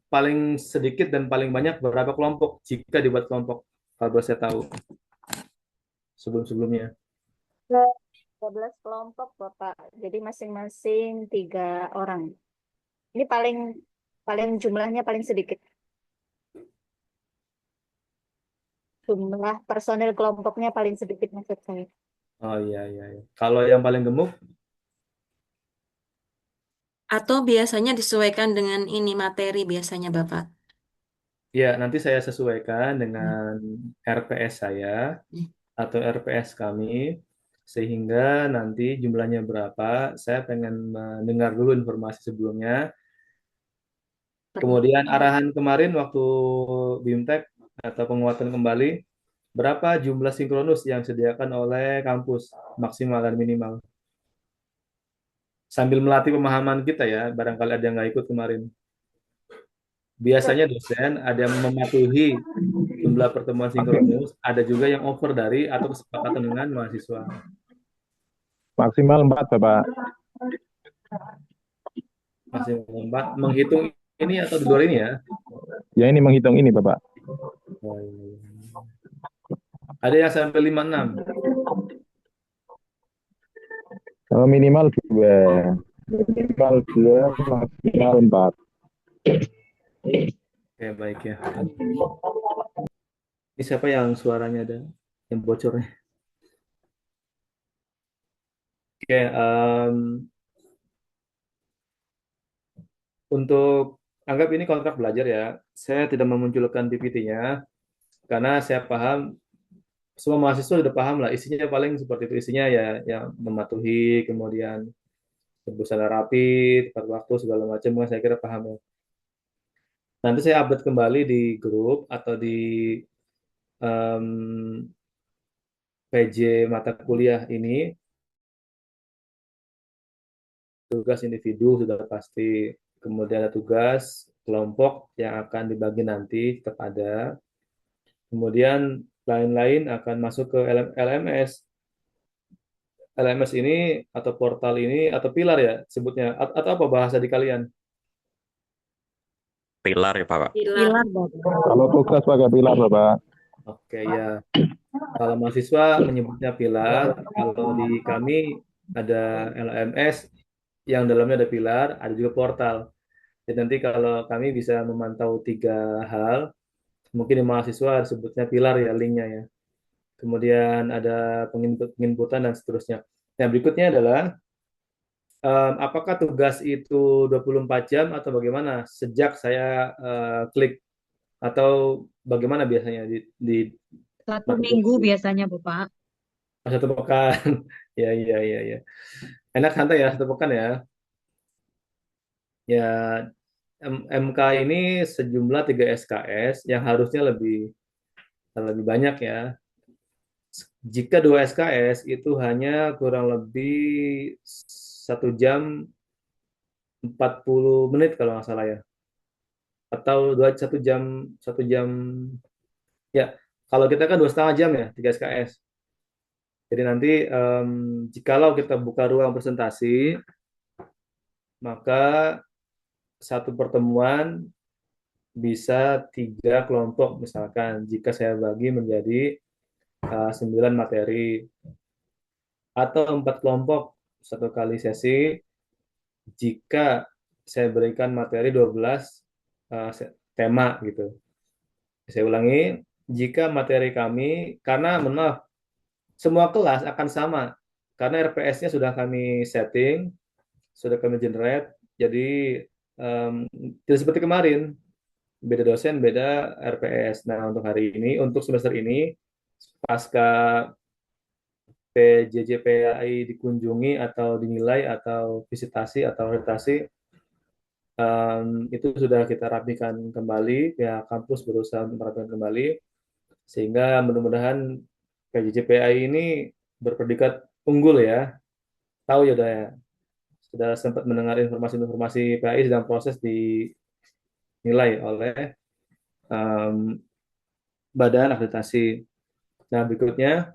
paling sedikit dan paling banyak berapa kelompok jika dibuat kelompok, kalau boleh saya tahu sebelum-sebelumnya. 12 kelompok, Bapak. Jadi masing-masing 3 orang. Ini paling paling jumlahnya paling sedikit. Jumlah personil kelompoknya paling sedikit maksud saya. Oh iya, iya, iya. Kalau yang paling gemuk? Atau biasanya disesuaikan dengan ini materi biasanya Bapak. Ya, nanti saya sesuaikan dengan RPS saya atau RPS kami, sehingga nanti jumlahnya berapa, saya pengen mendengar dulu informasi sebelumnya. Kemudian arahan kemarin waktu BIMTEK atau penguatan kembali, berapa jumlah sinkronus yang disediakan oleh kampus, maksimal dan minimal. Sambil melatih pemahaman kita ya, barangkali ada yang nggak ikut kemarin. Biasanya dosen ada yang mematuhi jumlah pertemuan sinkronus, ada juga yang over dari atau kesepakatan dengan mahasiswa. Maksimal 4, Bapak. Maksimal 4. Menghitung ini atau di luar ini ya? Ya, ini menghitung ini, Bapak. Oh, iya. Ada yang sampai 56. Kalau minimal 2. Minimal 2, maksimal 4. Oke, baik ya. Ini siapa yang suaranya ada yang bocornya? Oke, untuk anggap ini kontrak belajar ya. Saya tidak memunculkan PPT-nya karena saya paham semua mahasiswa sudah paham lah isinya, paling seperti itu isinya ya, yang mematuhi, kemudian busana rapi, tepat waktu, segala macam, saya kira paham ya. Nanti saya update kembali di grup atau di PJ mata kuliah ini. Tugas individu sudah pasti, kemudian ada tugas kelompok yang akan dibagi nanti, tetap ada. Kemudian lain-lain akan masuk ke LMS. LMS ini atau portal ini atau pilar ya sebutnya, atau apa bahasa di kalian? Pilar ya Pak. Pilar, Bapak. Kalau tugas pakai pilar, Bapak. Oke ya. Kalau mahasiswa menyebutnya pilar, kalau di kami ada LMS yang dalamnya ada pilar, ada juga portal. Jadi nanti kalau kami bisa memantau 3 hal, mungkin di mahasiswa disebutnya pilar ya, linknya ya. Kemudian ada penginputan dan seterusnya. Yang berikutnya adalah apakah tugas itu 24 jam atau bagaimana sejak saya klik, atau bagaimana biasanya di 1 minggu biasanya, Bapak. 1 pekan. Ya, ya. Enak santai ya 1 pekan ya. Ya, MK ini sejumlah 3 SKS yang harusnya lebih banyak ya. Jika 2 SKS itu hanya kurang lebih 1 jam 40 menit kalau nggak salah ya. atau 1 jam ya. Kalau kita kan 2,5 jam ya 3 SKS. Jadi nanti jikalau kita buka ruang presentasi, maka satu pertemuan bisa 3 kelompok misalkan, jika saya bagi menjadi 9 materi, atau 4 kelompok satu kali sesi jika saya berikan materi 12 tema gitu. Saya ulangi, jika materi kami, karena mohon maaf, semua kelas akan sama, karena RPS-nya sudah kami setting, sudah kami generate, jadi tidak seperti kemarin, beda dosen, beda RPS. Nah, untuk hari ini, untuk semester ini, pasca PJJPAI dikunjungi atau dinilai atau visitasi atau orientasi, itu sudah kita rapikan kembali, pihak kampus berusaha untuk merapikan kembali, sehingga mudah-mudahan PJJPAI ini berpredikat unggul ya. Tahu ya, sudah sempat mendengar informasi-informasi PAI sedang proses dinilai oleh badan akreditasi. Nah, berikutnya,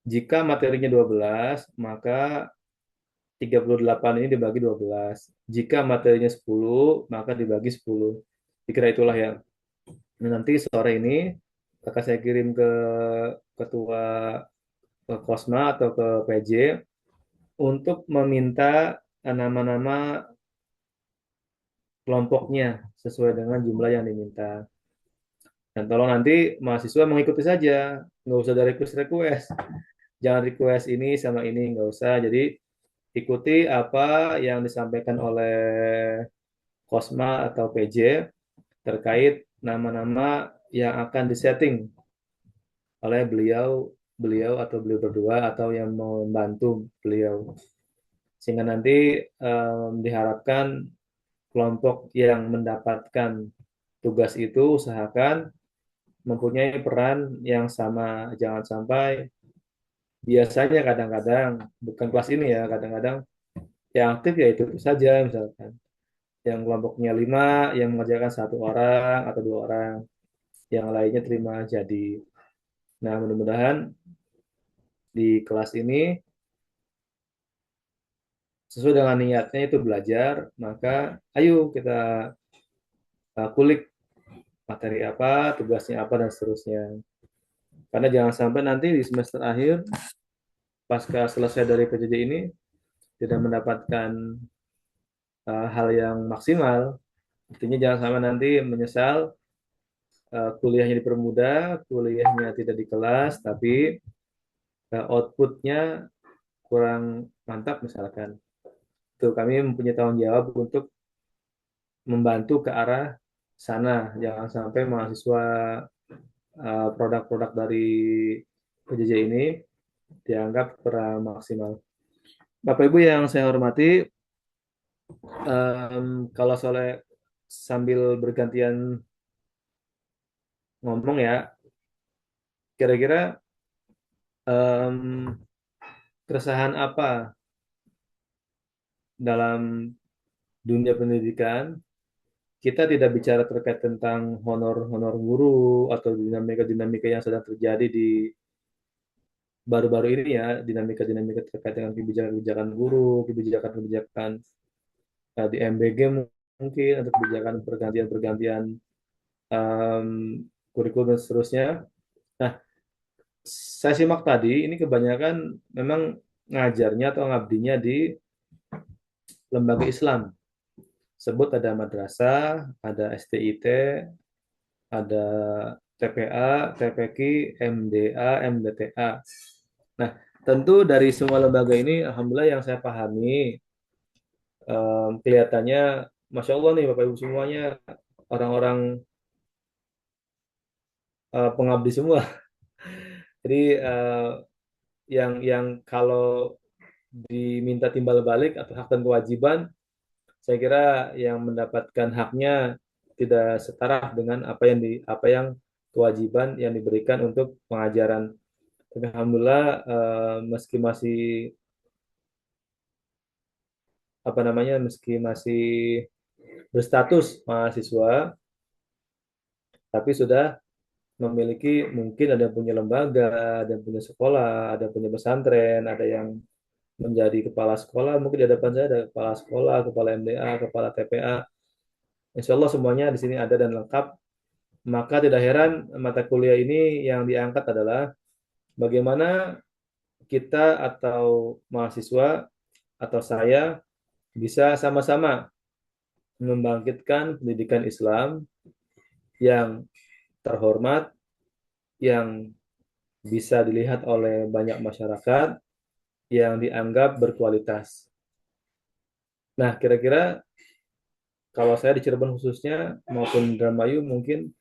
jika materinya 12, maka 38 ini dibagi 12. Jika materinya 10, maka dibagi 10. Dikira itulah ya. Nah, nanti sore ini akan saya kirim ke ketua Kosma atau ke PJ untuk meminta nama-nama kelompoknya sesuai dengan jumlah yang diminta. Dan tolong nanti mahasiswa mengikuti saja, nggak usah ada request. Jangan request ini sama ini, nggak usah. Jadi ikuti apa yang disampaikan oleh Kosma atau PJ terkait nama-nama yang akan disetting oleh beliau atau beliau berdua atau yang membantu beliau. Sehingga nanti diharapkan kelompok yang mendapatkan tugas itu usahakan mempunyai peran yang sama. Jangan sampai biasanya kadang-kadang, bukan kelas ini ya, kadang-kadang yang aktif ya itu saja, misalkan yang kelompoknya 5 yang mengerjakan 1 orang atau 2 orang, yang lainnya terima jadi. Nah, mudah-mudahan di kelas ini sesuai dengan niatnya itu belajar, maka ayo kita kulik materi apa, tugasnya apa, dan seterusnya. Karena jangan sampai nanti di semester akhir, pasca selesai dari PJJ ini, tidak mendapatkan hal yang maksimal. Artinya jangan sampai nanti menyesal kuliahnya dipermudah, kuliahnya tidak di kelas, tapi outputnya kurang mantap misalkan. Itu kami mempunyai tanggung jawab untuk membantu ke arah sana. Jangan sampai mahasiswa produk-produk dari PJJ ini dianggap kurang maksimal. Bapak Ibu yang saya hormati, kalau soalnya sambil bergantian ngomong ya, kira-kira keresahan apa dalam dunia pendidikan? Kita tidak bicara terkait tentang honor guru atau dinamika-dinamika yang sedang terjadi di baru-baru ini ya, dinamika-dinamika terkait dengan kebijakan-kebijakan guru, kebijakan-kebijakan di MBG mungkin, atau kebijakan pergantian-pergantian kurikulum dan seterusnya. Nah, saya simak tadi, ini kebanyakan memang ngajarnya atau ngabdinya di lembaga Islam. Sebut ada madrasah, ada STIT, ada TPA, TPQ, MDA, MDTA. Nah, tentu dari semua lembaga ini, alhamdulillah yang saya pahami, kelihatannya, Masya Allah nih Bapak Ibu semuanya, orang-orang pengabdi semua. Jadi yang kalau diminta timbal balik atau hak dan kewajiban, saya kira yang mendapatkan haknya tidak setara dengan apa yang kewajiban yang diberikan untuk pengajaran. Tapi alhamdulillah meski masih berstatus mahasiswa, tapi sudah memiliki, mungkin ada yang punya lembaga, ada yang punya sekolah, ada yang punya pesantren, ada yang menjadi kepala sekolah. Mungkin di depan saya ada kepala sekolah, kepala MDA, kepala TPA. Insya Allah semuanya di sini ada dan lengkap. Maka tidak heran mata kuliah ini yang diangkat adalah bagaimana kita atau mahasiswa atau saya bisa sama-sama membangkitkan pendidikan Islam yang terhormat, yang bisa dilihat oleh banyak masyarakat, yang dianggap berkualitas. Nah, kira-kira kalau saya di Cirebon khususnya maupun Indramayu mungkin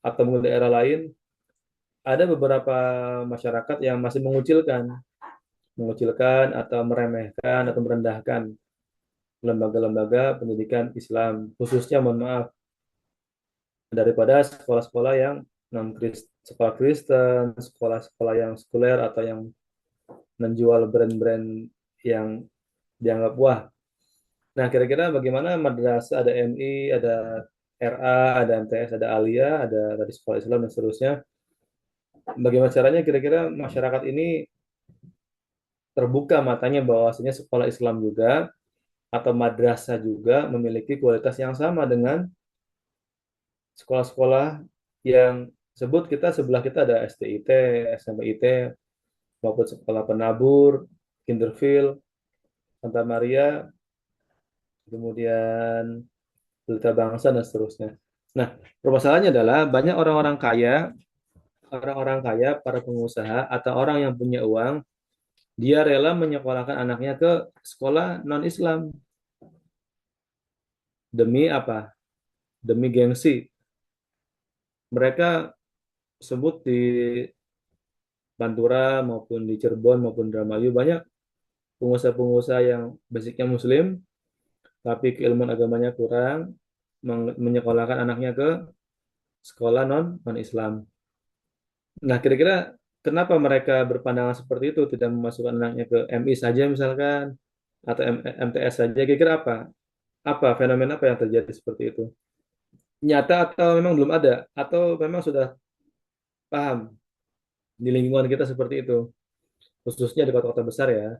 atau mungkin daerah lain, ada beberapa masyarakat yang masih mengucilkan atau meremehkan atau merendahkan lembaga-lembaga pendidikan Islam, khususnya mohon maaf daripada sekolah-sekolah yang non sekolah Kristen, sekolah-sekolah yang sekuler atau yang menjual brand-brand yang dianggap wah. Nah, kira-kira bagaimana madrasah, ada MI, ada RA, ada MTS, ada Alia, ada dari sekolah Islam dan seterusnya. Bagaimana caranya kira-kira masyarakat ini terbuka matanya bahwasanya sekolah Islam juga atau madrasah juga memiliki kualitas yang sama dengan sekolah-sekolah yang sebut kita sebelah kita ada STIT, SMIT, maupun sekolah penabur, Kinderfield, Santa Maria, kemudian Pelita Bangsa dan seterusnya. Nah, permasalahannya adalah banyak orang-orang kaya, para pengusaha atau orang yang punya uang, dia rela menyekolahkan anaknya ke sekolah non-Islam demi apa? Demi gengsi. Mereka sebut di Pantura maupun di Cirebon maupun Indramayu banyak pengusaha-pengusaha yang basicnya Muslim, tapi keilmuan agamanya kurang, menyekolahkan anaknya ke sekolah non-Islam. Nah, kira-kira kenapa mereka berpandangan seperti itu, tidak memasukkan anaknya ke MI saja misalkan, atau MTS saja, kira-kira apa? Apa fenomena apa yang terjadi seperti itu? Nyata atau memang belum ada? Atau memang sudah paham di lingkungan kita seperti itu? Khususnya di kota-kota besar ya.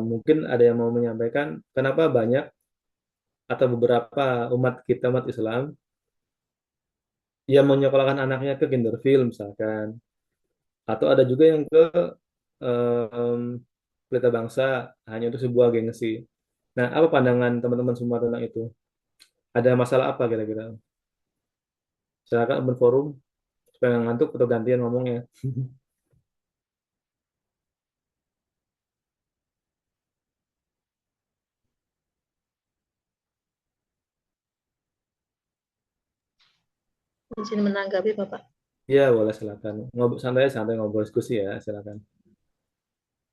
Mungkin ada yang mau menyampaikan kenapa banyak atau beberapa umat kita, umat Islam, yang menyekolahkan anaknya ke Kinderfield misalkan, atau ada juga yang ke em, Pelita Bangsa hanya untuk sebuah gengsi. Nah, apa pandangan teman-teman semua tentang itu? Ada masalah apa kira-kira? Silakan open forum supaya nggak ngantuk atau gantian ngomongnya. Izin menanggapi Bapak. Ya, boleh silakan. Ngobrol santai ngobrol diskusi ya, silakan.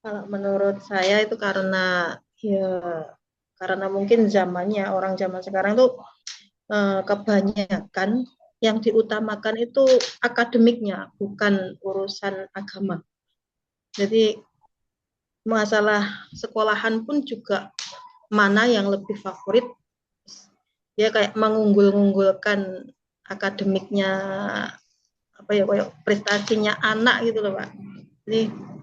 Kalau menurut saya itu karena mungkin zamannya orang zaman sekarang tuh kebanyakan yang diutamakan itu akademiknya, bukan urusan agama. Jadi masalah sekolahan pun juga mana yang lebih favorit, dia kayak mengunggul-unggulkan akademiknya, apa ya, kayak prestasinya anak gitu loh Pak. Jadi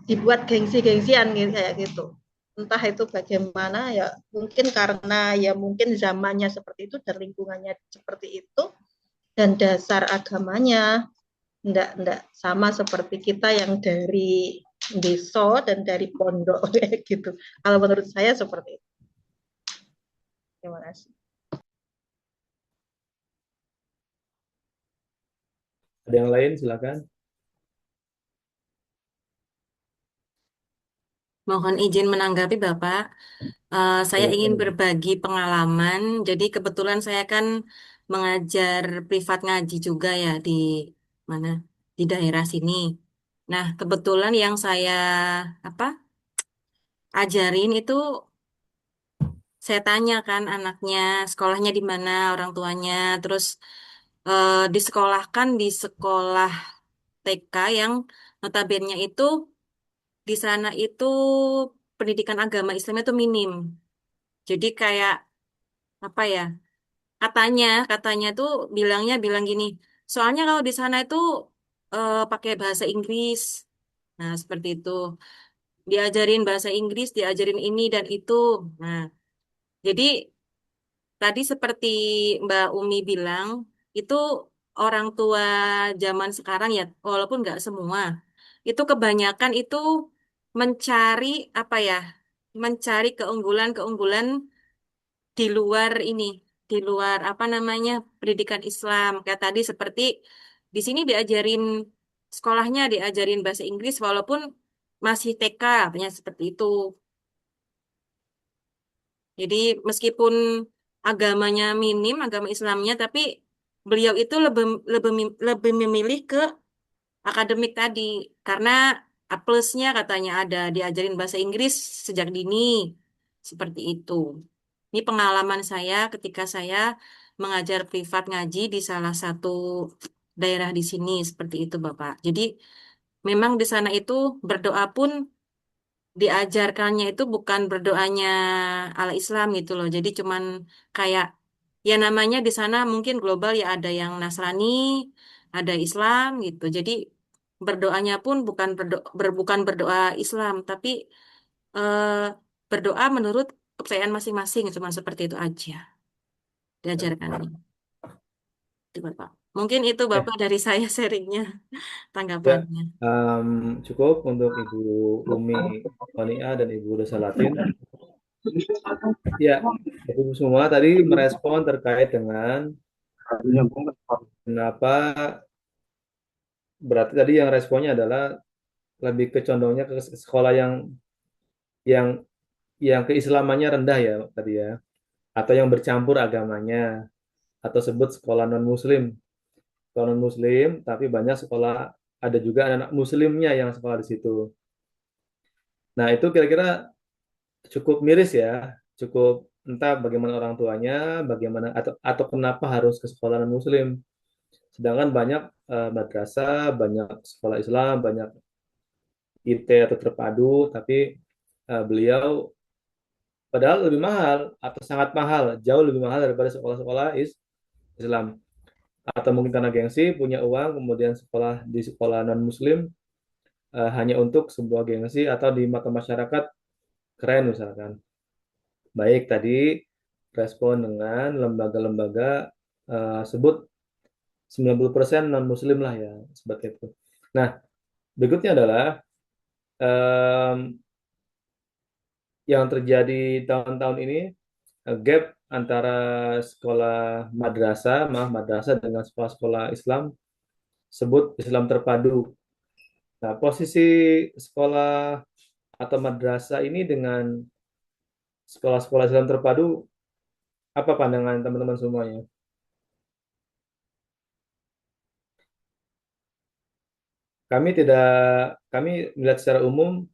dibuat gengsi-gengsian gitu, kayak gitu. Entah itu bagaimana ya, mungkin karena ya mungkin zamannya seperti itu dan lingkungannya seperti itu, dan dasar agamanya enggak sama seperti kita yang dari desa dan dari pondok kayak gitu. Kalau menurut saya seperti itu. Terima kasih. Ada yang lain silakan. Mohon izin menanggapi Bapak. Saya ingin Silakan. berbagi pengalaman. Jadi kebetulan saya kan mengajar privat ngaji juga ya di mana? Di daerah sini. Nah, kebetulan yang saya apa? Ajarin itu saya tanya kan anaknya sekolahnya di mana, orang tuanya, terus disekolahkan di sekolah TK yang notabene itu di sana itu pendidikan agama Islam itu minim. Jadi kayak apa ya? Katanya tuh bilang gini. Soalnya kalau di sana itu pakai bahasa Inggris. Nah, seperti itu. Diajarin bahasa Inggris, diajarin ini dan itu. Nah, jadi tadi seperti Mbak Umi bilang, itu orang tua zaman sekarang ya, walaupun nggak semua, itu kebanyakan itu mencari apa ya, mencari keunggulan-keunggulan di luar ini, di luar apa namanya pendidikan Islam. Kayak tadi seperti di sini diajarin sekolahnya diajarin bahasa Inggris walaupun masih TK, katanya seperti itu. Jadi meskipun agamanya minim, agama Islamnya, tapi beliau itu lebih memilih ke akademik tadi karena A plusnya katanya ada diajarin bahasa Inggris sejak dini. Seperti itu. Ini pengalaman saya ketika saya mengajar privat ngaji di salah satu daerah di sini seperti itu, Bapak. Jadi memang di sana itu berdoa pun diajarkannya itu bukan berdoanya ala Islam gitu loh. Jadi cuman kayak ya namanya di sana mungkin global ya ada yang Nasrani, ada Islam gitu. Jadi berdoanya pun bukan berdoa Islam, tapi eh, berdoa menurut kepercayaan masing-masing, cuma seperti itu aja diajarkannya. Itu Bapak. Mungkin itu Bapak dari saya sharingnya, Ya, tanggapannya. cukup untuk Ibu Umi Monia dan Ibu Rusalatin. Ya, Ibu semua tadi merespon terkait dengan kenapa, berarti tadi yang responnya adalah lebih ke condongnya ke sekolah yang yang keislamannya rendah ya tadi ya, atau yang bercampur agamanya, atau sebut sekolah non muslim. Sekolah non muslim tapi banyak sekolah, ada juga anak muslimnya yang sekolah di situ. Nah, itu kira-kira cukup miris ya, cukup entah bagaimana orang tuanya, bagaimana atau kenapa harus ke sekolah non muslim. Sedangkan banyak madrasah, banyak sekolah Islam, banyak IT atau terpadu, tapi beliau padahal lebih mahal atau sangat mahal, jauh lebih mahal daripada sekolah-sekolah Islam. Atau mungkin karena gengsi, punya uang, kemudian sekolah di sekolah non muslim hanya untuk sebuah gengsi atau di mata masyarakat keren misalkan. Baik, tadi respon dengan lembaga-lembaga sebut 90% non muslim lah ya, seperti itu. Nah, berikutnya adalah em, yang terjadi tahun-tahun ini, gap antara sekolah madrasah dengan sekolah-sekolah Islam, sebut Islam terpadu. Nah, posisi sekolah atau madrasah ini dengan sekolah-sekolah Islam terpadu, apa pandangan teman-teman semuanya? Kami tidak, kami melihat secara umum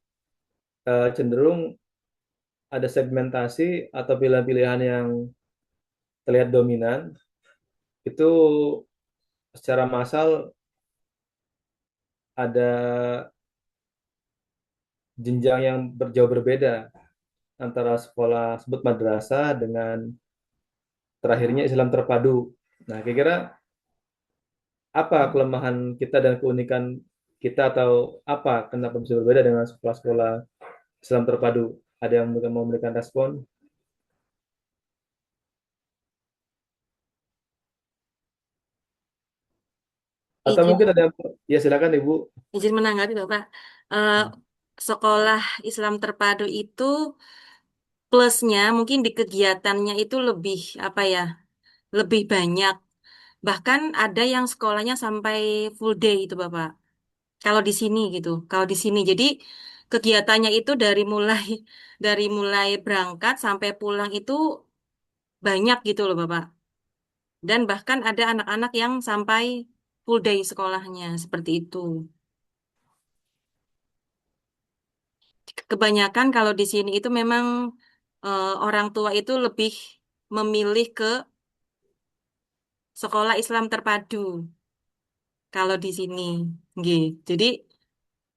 cenderung ada segmentasi atau pilihan-pilihan yang terlihat dominan. Itu secara massal ada jenjang yang jauh berbeda antara sekolah sebut madrasah dengan terakhirnya Islam terpadu. Nah, kira-kira apa kelemahan kita dan keunikan kita, atau apa kenapa bisa berbeda dengan sekolah-sekolah Islam terpadu? Ada yang mau memberikan respon? Atau Izin, mungkin ada yang, ya silakan Ibu. izin menanggapi Bapak. Eh, sekolah Islam terpadu itu plusnya mungkin di kegiatannya itu lebih apa ya, lebih banyak. Bahkan ada yang sekolahnya sampai full day itu Bapak. Kalau di sini gitu, kalau di sini jadi kegiatannya itu dari mulai berangkat sampai pulang itu banyak gitu loh Bapak. Dan bahkan ada anak-anak yang sampai full day sekolahnya seperti itu. Kebanyakan kalau di sini itu memang orang tua itu lebih memilih ke sekolah Islam terpadu kalau di sini. Nggih. Jadi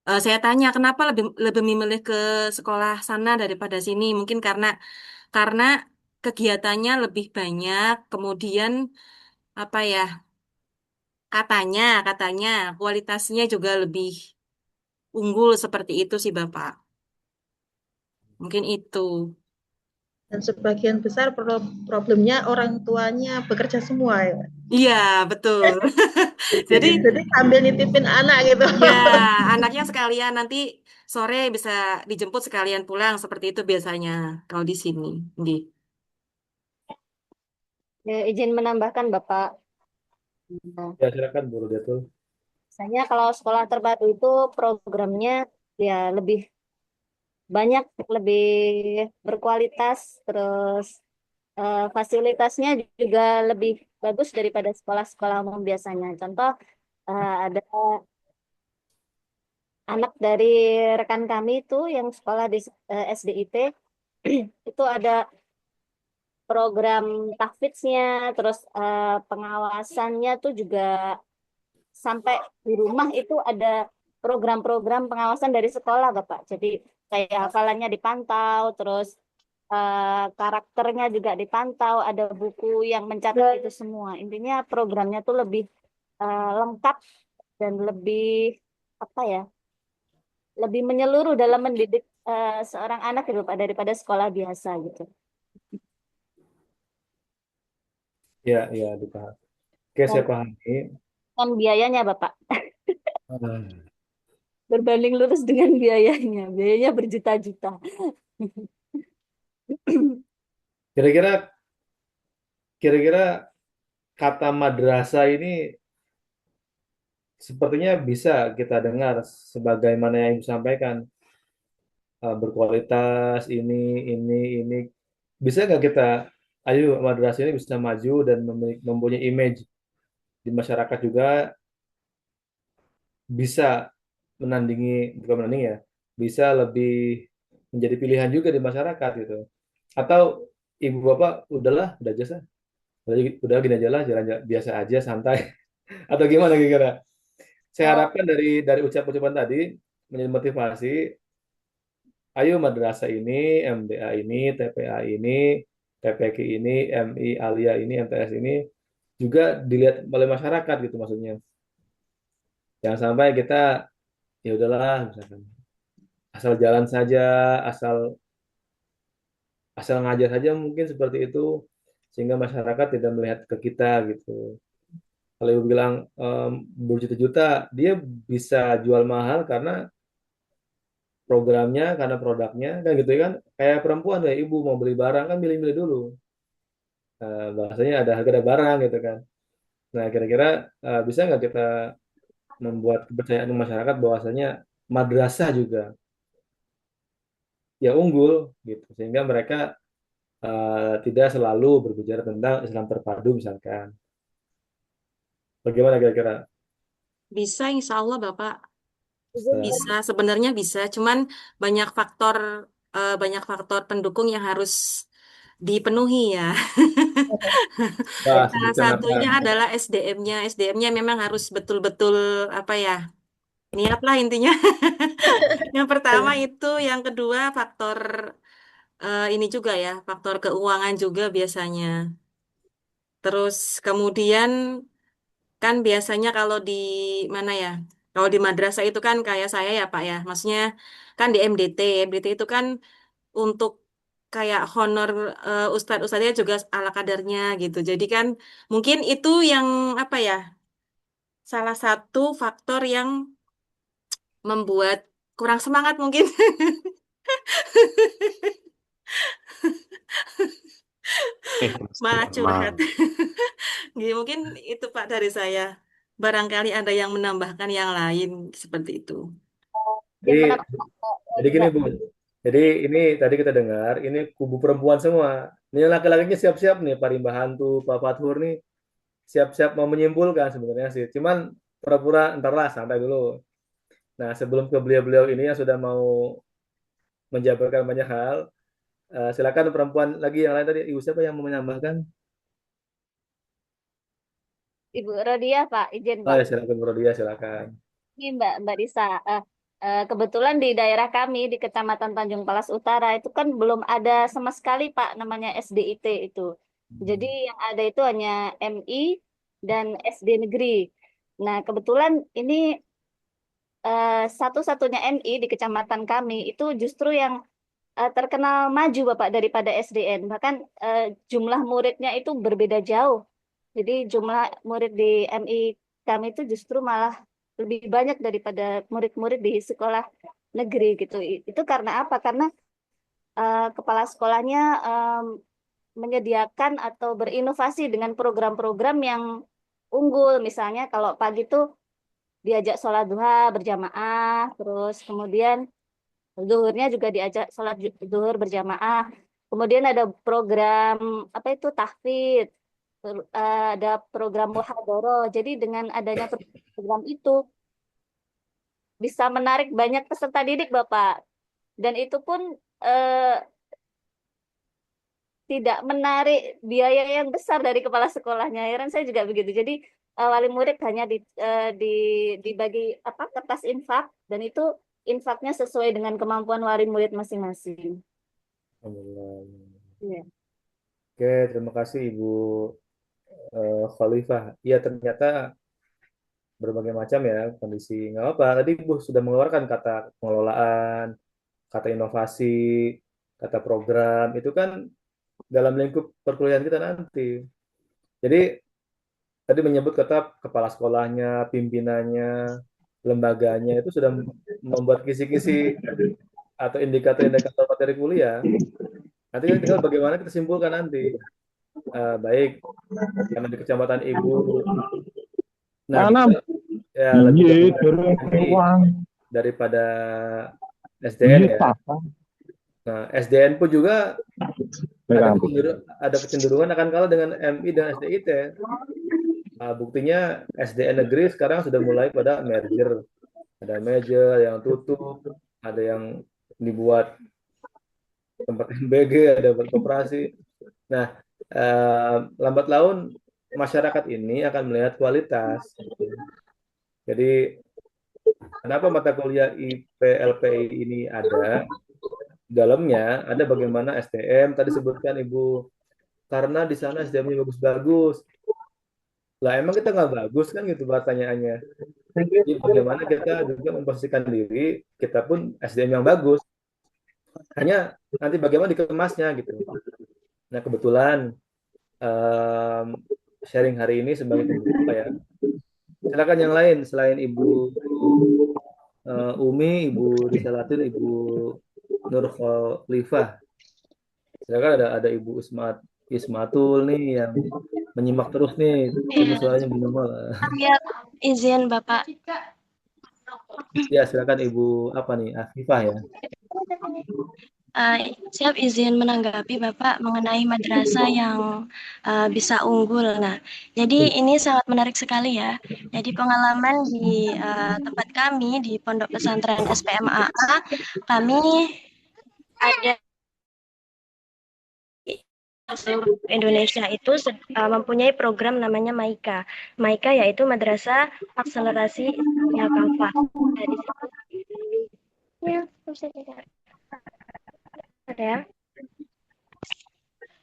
saya tanya kenapa lebih lebih memilih ke sekolah sana daripada sini? Mungkin karena karena kegiatannya lebih banyak, kemudian apa ya, katanya kualitasnya juga lebih unggul seperti itu sih Bapak. Mungkin itu. Dan sebagian besar problemnya orang tuanya bekerja semua ya. Iya, betul. Jadi Jadi sambil nitipin anak gitu. ya, anaknya sekalian nanti sore bisa dijemput sekalian pulang seperti itu biasanya kalau di sini. Nggih. Izin menambahkan Bapak. Nah, Ya, silakan Bu Rodiatul. biasanya kalau sekolah terpadu itu programnya ya lebih banyak, lebih berkualitas, terus fasilitasnya juga lebih bagus daripada sekolah-sekolah umum biasanya. Contoh, ada anak dari rekan kami itu yang sekolah di SDIT, itu ada program tahfidznya, terus pengawasannya tuh juga sampai di rumah itu ada program-program pengawasan dari sekolah, Bapak. Jadi kayak hafalannya dipantau, terus karakternya juga dipantau, ada buku yang mencatat itu semua. Intinya programnya tuh lebih lengkap dan lebih apa ya? Lebih menyeluruh dalam mendidik seorang anak gitu, Pak, daripada sekolah biasa gitu. Ya, ya, dipaham. Oke, saya Dan pahami. kan biayanya, Bapak, Hmm. berbanding lurus dengan biayanya. Biayanya berjuta-juta. Kira-kira kira-kira kata madrasah ini sepertinya bisa kita dengar sebagaimana yang Ibu sampaikan, berkualitas ini bisa nggak kita, ayo madrasah ini bisa maju dan mempunyai image di masyarakat juga, bisa menandingi, bukan menandingi ya, bisa lebih menjadi pilihan juga di masyarakat gitu, atau ibu bapak udahlah, udah aja sah, udah gini aja lah, jalan biasa aja, santai, atau gimana kira-kira? Saya harapkan dari ucapan-ucapan tadi menjadi motivasi. Ayo madrasah ini, MDA ini, TPA ini, TPQ ini, MI Alia ini, MTS ini juga dilihat oleh masyarakat gitu maksudnya. Jangan sampai kita ya udahlah misalkan asal jalan saja, asal asal ngajar saja mungkin seperti itu, sehingga masyarakat tidak melihat ke kita gitu. Kalau ibu bilang berjuta-juta, dia bisa jual mahal karena programnya, karena produknya kan gitu kan. Kayak perempuan ya, ibu mau beli barang kan milih-milih dulu. Bahasanya ada harga ada barang gitu kan. Nah, kira-kira bisa nggak kita membuat kepercayaan masyarakat bahwasanya madrasah juga ya unggul gitu, sehingga mereka tidak selalu berbicara tentang Islam terpadu misalkan. Bagaimana kira-kira? Bisa, insya Allah Bapak. Bisa. Bisa, sebenarnya bisa. Cuman banyak faktor pendukung yang harus dipenuhi ya. Nah, Salah sebutkan apa? satunya adalah SDM-nya. SDM-nya memang harus betul-betul apa ya? Niat lah intinya. Yang pertama itu, yang kedua faktor ini juga ya, faktor keuangan juga biasanya. Terus kemudian kan biasanya kalau di mana ya? Kalau di madrasah itu kan kayak saya ya Pak ya. Maksudnya kan di MDT. MDT itu kan untuk kayak honor ustadz-ustadznya juga ala kadarnya gitu. Jadi kan mungkin itu yang apa ya? Salah satu faktor yang membuat kurang semangat mungkin. Malah curhat. Gitu, mungkin itu Pak dari saya. Barangkali ada yang menambahkan yang lain seperti itu. Jadi, Izin menambahkan jadi gini juga. Bu. Jadi ini tadi kita dengar, ini kubu perempuan semua. Ini laki-lakinya siap-siap nih, Pak Rimba Hantu, Pak Fathur nih, siap-siap mau menyimpulkan sebenarnya sih. Cuman pura-pura entarlah, santai dulu. Nah, sebelum ke beliau-beliau ini yang sudah mau menjabarkan banyak hal, silakan perempuan lagi yang lain tadi. Ibu siapa yang mau menambahkan? Ibu Rodia, Pak, izin Oh Pak. ya, silakan Bu Rodia, silakan. Ini Mbak Risa. Kebetulan di daerah kami di Kecamatan Tanjung Palas Utara itu kan belum ada sama sekali Pak namanya SDIT itu. Jadi yang ada itu hanya MI dan SD negeri. Nah, kebetulan ini satu-satunya MI di kecamatan kami itu justru yang terkenal maju Bapak daripada SDN. Bahkan jumlah muridnya itu berbeda jauh. Jadi jumlah murid di MI kami itu justru malah lebih banyak daripada murid-murid di sekolah negeri gitu. Itu karena apa? Karena kepala sekolahnya menyediakan atau berinovasi dengan program-program yang unggul. Misalnya kalau pagi tuh diajak sholat duha berjamaah, terus kemudian zuhurnya juga diajak sholat zuhur berjamaah. Kemudian ada program apa itu tahfidz, ada program muhadharah. Jadi dengan adanya program itu bisa menarik banyak peserta didik, Bapak. Dan itu pun tidak menarik biaya yang besar dari kepala sekolahnya. Heran saya juga begitu. Jadi wali murid hanya dibagi apa kertas infak dan itu infaknya sesuai dengan kemampuan wali murid masing-masing. Alhamdulillah. Iya. Oke, terima kasih Ibu Khalifah. Iya, ternyata berbagai macam ya kondisi. Nggak apa, tadi Ibu sudah mengeluarkan kata pengelolaan, kata inovasi, kata program. Itu kan dalam lingkup perkuliahan kita nanti. Jadi tadi menyebut kata kepala sekolahnya, pimpinannya, lembaganya itu sudah membuat kisi-kisi atau indikator-indikator materi kuliah. Nanti tinggal bagaimana kita simpulkan nanti. Baik, karena di kecamatan Ibu, nah ya lebih daripada SDN ya. Nah, SDN pun juga ada kecenderungan akan kalah dengan MI dan SDIT. Buktinya SDN negeri sekarang sudah mulai pada merger. Ada merger yang tutup, ada yang dibuat tempat MBG, ada berkoperasi. Nah, lambat laun masyarakat ini akan melihat kualitas. Jadi, kenapa mata kuliah IPLPI ini ada? Dalamnya ada bagaimana SDM, tadi sebutkan Ibu, karena di sana SDM-nya bagus-bagus. Lah emang kita nggak bagus kan gitu pertanyaannya. Jadi bagaimana kita juga memposisikan diri, kita pun SDM yang bagus. Hanya nanti bagaimana dikemasnya gitu. Nah kebetulan sharing hari ini sebagai pembuka ya. Silakan yang lain selain Ibu Umi, Ibu Risalatin, Ibu Nur Khalifah. Silakan ada Ibu Ismatul nih yang menyimak terus nih, suaranya minimal. Ya, izin Bapak. Ya, silakan Ibu apa nih, Afifah ya. Siap izin menanggapi Bapak mengenai madrasah yang bisa unggul. Nah, jadi ini sangat menarik sekali ya. Jadi pengalaman di tempat kami di Pondok Pesantren SPMAA, kami ada seluruh Indonesia itu mempunyai program namanya MAIKA. MAIKA yaitu Madrasah Akselerasi Islamiyah Kafah. Dari ya.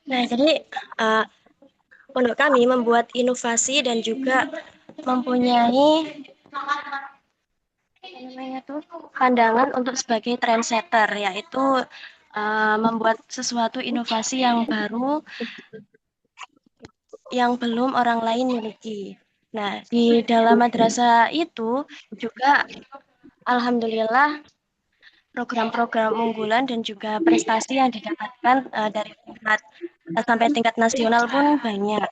Nah, jadi pondok kami membuat inovasi dan juga mempunyai pandangan untuk sebagai trendsetter, yaitu membuat sesuatu inovasi yang baru yang belum orang lain miliki. Nah, di dalam madrasah itu juga alhamdulillah program-program unggulan dan juga prestasi yang didapatkan dari tingkat sampai tingkat nasional pun banyak.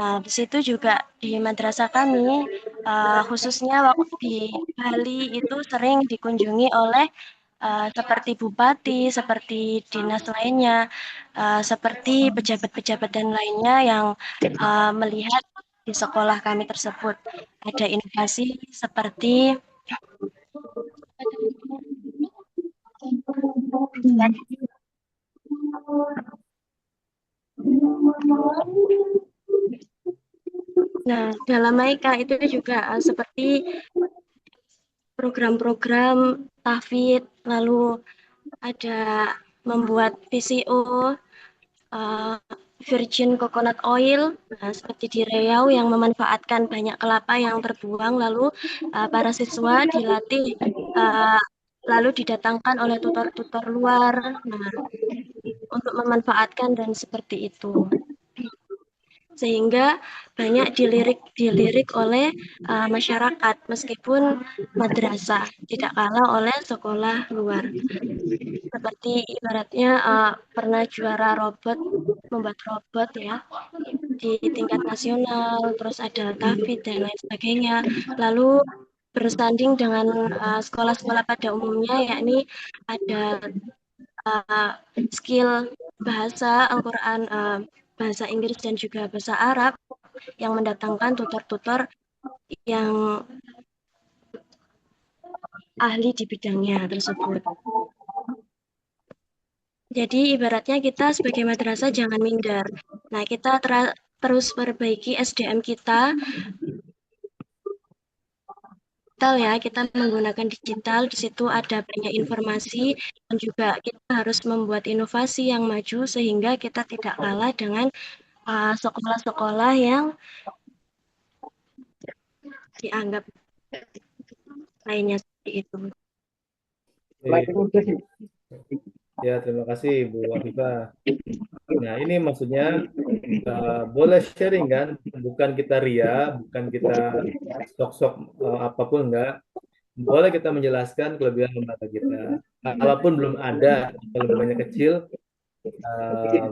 Nah, di situ juga di madrasah kami, khususnya waktu di Bali itu sering dikunjungi oleh seperti bupati, seperti dinas lainnya, seperti pejabat-pejabat dan lainnya yang melihat di sekolah kami tersebut ada inovasi seperti nah, dalam MAIKA itu juga seperti program-program tahfidz, lalu ada membuat VCO, virgin coconut oil, seperti di Riau yang memanfaatkan banyak kelapa yang terbuang, lalu para siswa dilatih, lalu didatangkan oleh tutor-tutor luar, untuk memanfaatkan dan seperti itu. Sehingga banyak dilirik oleh masyarakat meskipun madrasah, tidak kalah oleh sekolah luar. Seperti ibaratnya pernah juara membuat robot ya di tingkat nasional, terus ada tahfidz dan lain sebagainya. Lalu bersanding dengan sekolah-sekolah pada umumnya, yakni ada skill bahasa Al-Quran, bahasa Inggris dan juga bahasa Arab yang mendatangkan tutor-tutor yang ahli di bidangnya tersebut. Jadi ibaratnya kita sebagai madrasah jangan minder. Nah, kita terus perbaiki SDM kita. Ya, kita menggunakan digital, di situ ada banyak informasi dan juga kita harus membuat inovasi yang maju sehingga kita tidak kalah dengan sekolah-sekolah yang dianggap lainnya seperti itu. Ya, terima kasih Bu Afifah. Nah, ini maksudnya boleh sharing kan, bukan kita ria, bukan kita sok-sok apapun, enggak. Boleh kita menjelaskan kelebihan lembaga kita. Kalaupun belum ada, kalau lembaganya kecil,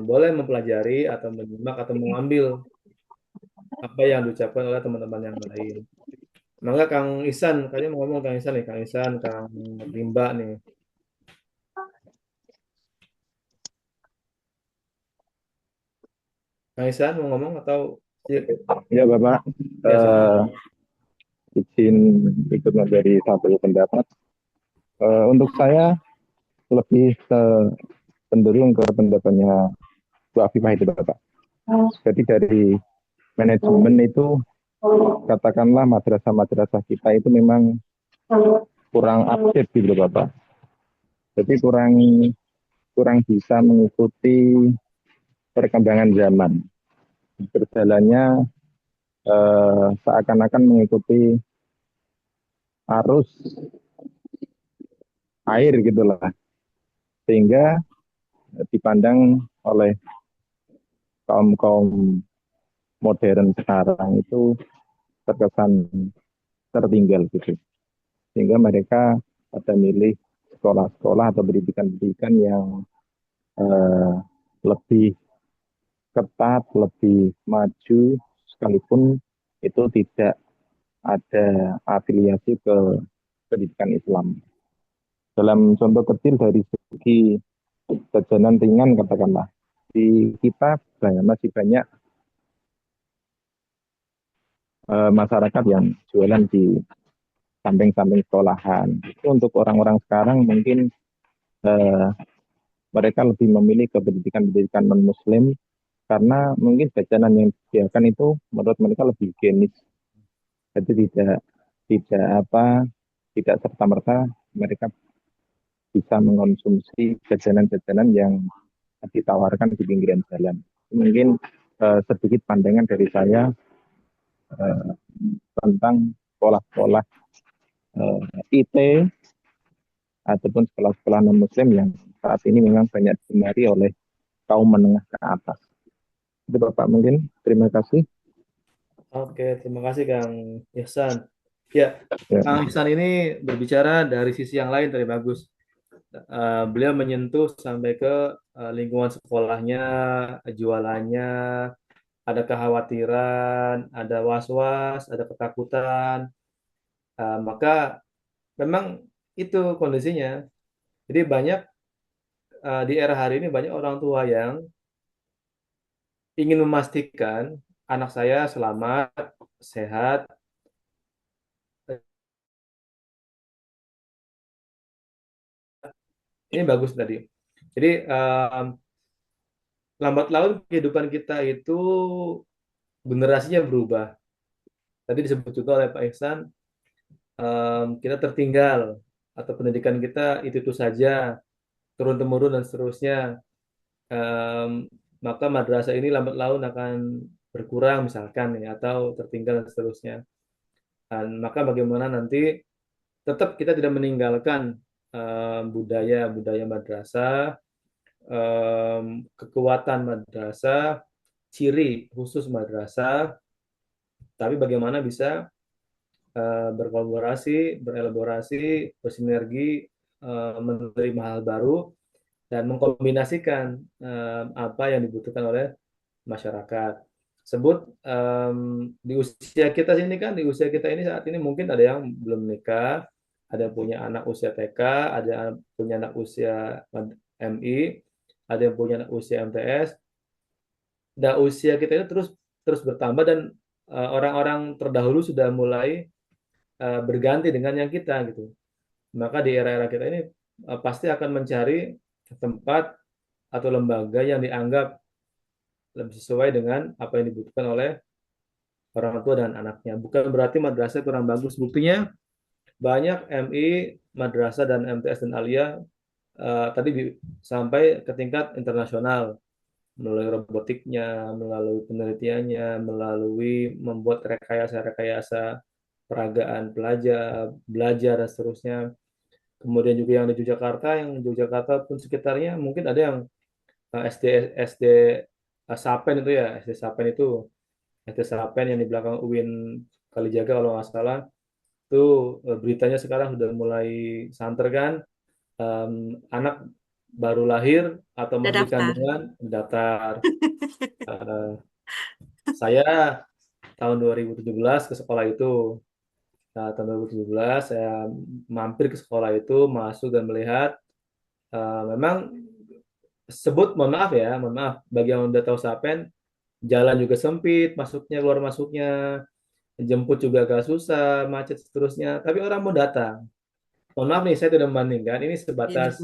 boleh mempelajari atau menyimak atau mengambil apa yang diucapkan oleh teman-teman yang lain. Maka Kang Ihsan, kayaknya mau ngomong Kang Ihsan nih, Kang Ihsan, Kang Rimba nih. Kang Ihsan mau ngomong atau? Ya Bapak, izin ikut memberi satu pendapat. Untuk saya lebih cenderung ke pendapatnya Bu Afifah itu Bapak. Jadi dari manajemen itu katakanlah madrasah-madrasah kita itu memang kurang update gitu Bapak. Jadi kurang bisa mengikuti perkembangan zaman. Berjalannya seakan-akan mengikuti arus air gitulah. Sehingga dipandang oleh kaum modern sekarang itu terkesan tertinggal gitu. Sehingga mereka pada milih sekolah-sekolah atau pendidikan-pendidikan yang lebih ketat, lebih maju, sekalipun itu tidak ada afiliasi ke pendidikan Islam. Dalam contoh kecil dari segi jajanan ringan katakanlah, di kita masih banyak masyarakat yang jualan di samping-samping sekolahan. Itu untuk orang-orang sekarang mungkin mereka lebih memilih ke pendidikan-pendidikan non-muslim karena mungkin jajanan yang disediakan itu menurut mereka lebih higienis. Jadi tidak serta-merta mereka bisa mengkonsumsi jajanan-jajanan yang ditawarkan di pinggiran jalan. Mungkin sedikit pandangan dari saya tentang sekolah-sekolah IT ataupun sekolah-sekolah non-muslim yang saat ini memang banyak digemari oleh kaum menengah ke atas. Itu Bapak mungkin. Terima kasih. Oke, terima kasih Kang Ihsan. Ya, Kang Ihsan ini berbicara dari sisi yang lain tadi bagus. Beliau menyentuh sampai ke lingkungan sekolahnya, jualannya, ada kekhawatiran, ada was-was, ada ketakutan. Maka memang itu kondisinya. Jadi banyak di era hari ini banyak orang tua yang ingin memastikan anak saya selamat, sehat. Ini bagus tadi. Jadi lambat laun kehidupan kita itu generasinya berubah. Tadi disebut juga oleh Pak Ihsan, kita tertinggal atau pendidikan kita itu saja turun temurun dan seterusnya, maka madrasah ini lambat laun akan berkurang misalkan ya, atau tertinggal dan seterusnya. Dan maka bagaimana nanti tetap kita tidak meninggalkan budaya madrasah, kekuatan madrasah, ciri khusus madrasah, tapi bagaimana bisa berkolaborasi, berelaborasi, bersinergi, menerima hal baru dan mengkombinasikan apa yang dibutuhkan oleh masyarakat. Sebut di usia kita sini kan, di usia kita ini saat ini mungkin ada yang belum nikah, ada yang punya anak usia TK, ada yang punya anak usia MI, ada yang punya anak usia MTS. Dan usia kita itu terus terus bertambah dan orang-orang terdahulu sudah mulai berganti dengan yang kita gitu. Maka di era-era kita ini pasti akan mencari tempat atau lembaga yang dianggap lebih sesuai dengan apa yang dibutuhkan oleh orang tua dan anaknya. Bukan berarti madrasah kurang bagus. Buktinya banyak MI, madrasah dan MTS dan Alia tadi sampai ke tingkat internasional melalui robotiknya, melalui penelitiannya, melalui membuat rekayasa-rekayasa peragaan pelajar, belajar dan seterusnya. Kemudian juga yang di Yogyakarta pun sekitarnya mungkin ada yang SD Sapen itu ya, SD Sapen yang di belakang UIN Kalijaga kalau nggak salah. Itu beritanya sekarang sudah mulai santer kan, anak baru lahir atau Udah masih di daftar. kandungan daftar. Saya tahun 2017 ke sekolah itu. Nah, tahun 2017 saya mampir ke sekolah itu, masuk dan melihat memang mohon maaf ya, mohon maaf bagi yang udah tahu Sapen, jalan juga sempit, masuknya keluar masuknya, jemput juga agak susah, macet seterusnya. Tapi orang mau datang. Mohon maaf nih, saya tidak membandingkan. Ini sebatas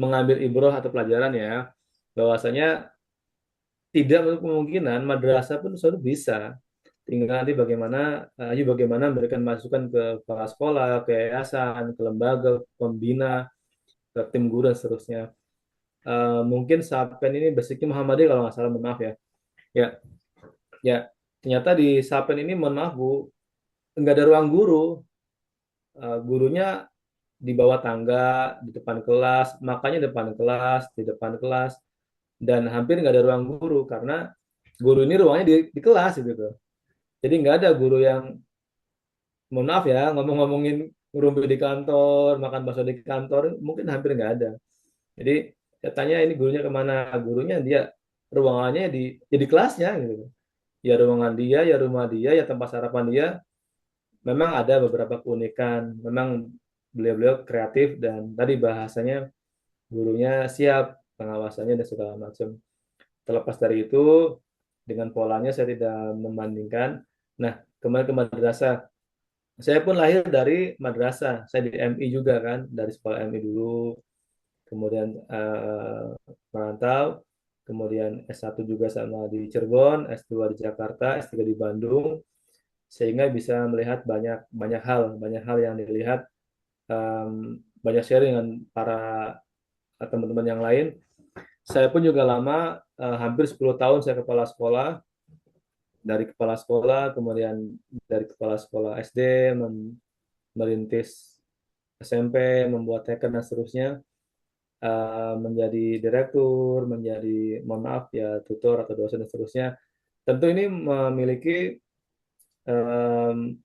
mengambil ibrah atau pelajaran ya, bahwasanya tidak menutup kemungkinan madrasah pun suatu bisa. Tinggal nanti bagaimana memberikan masukan ke kepala sekolah, ke yayasan, ke lembaga, pembina, ke tim guru dan seterusnya. Mungkin Sapen ini basicnya Muhammadiyah kalau nggak salah, mohon maaf ya. Ya, ya. Ternyata di Sapen ini mohon maaf Bu, nggak ada ruang guru. Gurunya di bawah tangga, di depan kelas, makanya di depan kelas, dan hampir nggak ada ruang guru karena guru ini ruangnya di kelas gitu. Jadi nggak ada guru yang, mohon maaf ya, ngomongin ngerumpi di kantor, makan bakso di kantor, mungkin hampir nggak ada. Jadi saya tanya ini gurunya kemana? Gurunya dia ruangannya di kelasnya gitu. Ya ruangan dia, ya rumah dia, ya tempat sarapan dia. Memang ada beberapa keunikan. Memang beliau-beliau kreatif dan tadi bahasanya gurunya siap, pengawasannya dan segala macam. Terlepas dari itu, dengan polanya saya tidak membandingkan. Nah, kembali ke madrasah. Saya pun lahir dari madrasah. Saya di MI juga kan, dari sekolah MI dulu. Kemudian merantau, kemudian S1 juga sama di Cirebon, S2 di Jakarta, S3 di Bandung, sehingga bisa melihat banyak hal yang dilihat, banyak sharing dengan para teman-teman yang lain. Saya pun juga lama, hampir 10 tahun saya kepala sekolah, dari kepala sekolah, kemudian dari kepala sekolah SD, merintis SMP, membuat TK dan seterusnya, menjadi direktur, menjadi mohon maaf ya tutor atau dosen dan seterusnya. Tentu ini memiliki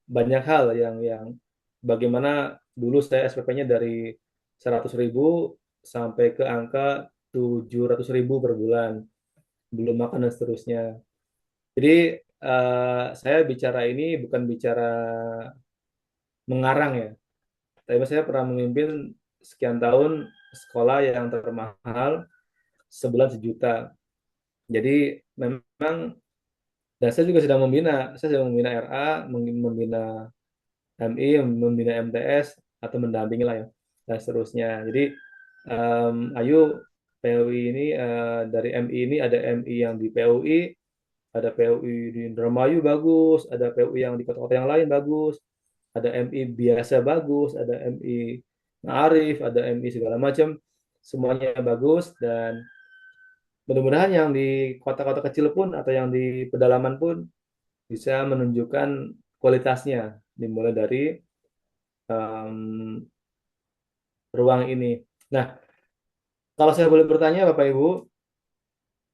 banyak hal yang bagaimana dulu saya SPP-nya dari 100.000 sampai ke angka 700.000 per bulan, belum makan dan seterusnya. Jadi saya bicara ini bukan bicara mengarang ya, tapi saya pernah memimpin sekian tahun sekolah yang termahal, sebulan 1 juta. Jadi memang, dan saya juga sedang membina RA, membina MI, membina MTS, atau mendampingi lah ya, dan seterusnya. Jadi ayo PUI ini, dari MI ini ada MI yang di PUI, ada PUI di Indramayu bagus, ada PUI yang di kota-kota yang lain bagus. ada MI biasa bagus, ada MI Arif, ada MI segala macam, semuanya bagus. Dan mudah-mudahan yang di kota-kota kecil pun atau yang di pedalaman pun bisa menunjukkan kualitasnya, dimulai dari um, ruang ini. Nah, kalau saya boleh bertanya Bapak Ibu,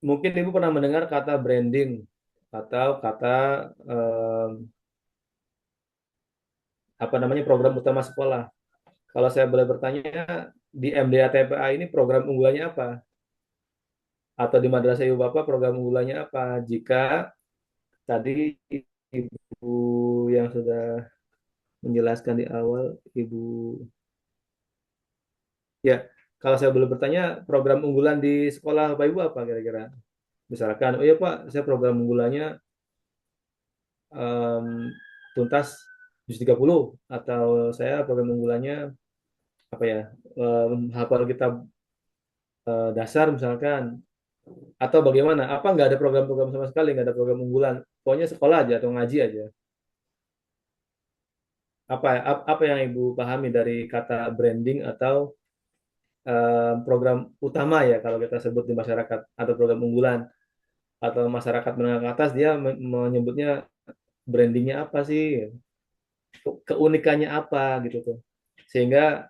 mungkin Ibu pernah mendengar kata branding atau kata apa namanya program utama sekolah. Kalau saya boleh bertanya, di MDA TPA ini program unggulannya apa? Atau di Madrasah Ibu Bapak program unggulannya apa? Jika tadi Ibu yang sudah menjelaskan di awal, Ibu, ya, kalau saya boleh bertanya, program unggulan di sekolah Bapak Ibu apa kira-kira? Misalkan, oh iya Pak, saya program unggulannya tuntas juz 30, atau saya program unggulannya apa ya, hafal kitab dasar misalkan, atau bagaimana? Apa nggak ada program-program sama sekali, nggak ada program unggulan? Pokoknya sekolah aja atau ngaji aja. Apa yang Ibu pahami dari kata branding atau program utama ya kalau kita sebut di masyarakat, atau program unggulan, atau masyarakat menengah ke atas dia menyebutnya brandingnya apa sih? Keunikannya apa gitu tuh. Sehingga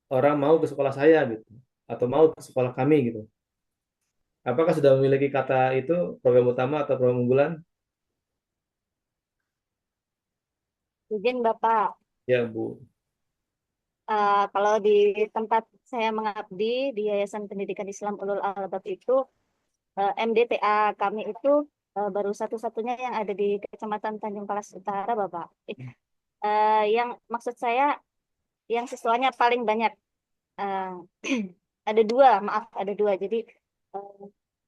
orang mau ke sekolah saya gitu atau mau ke sekolah kami gitu. Apakah sudah memiliki kata itu program utama atau program unggulan? Izin Bapak, Ya, Bu. kalau di tempat saya mengabdi di Yayasan Pendidikan Islam Ulul Albab itu, MDTA kami itu baru satu-satunya yang ada di Kecamatan Tanjung Palas Utara, Bapak. Yang maksud saya, yang siswanya paling banyak. Ada dua, maaf, ada dua. Jadi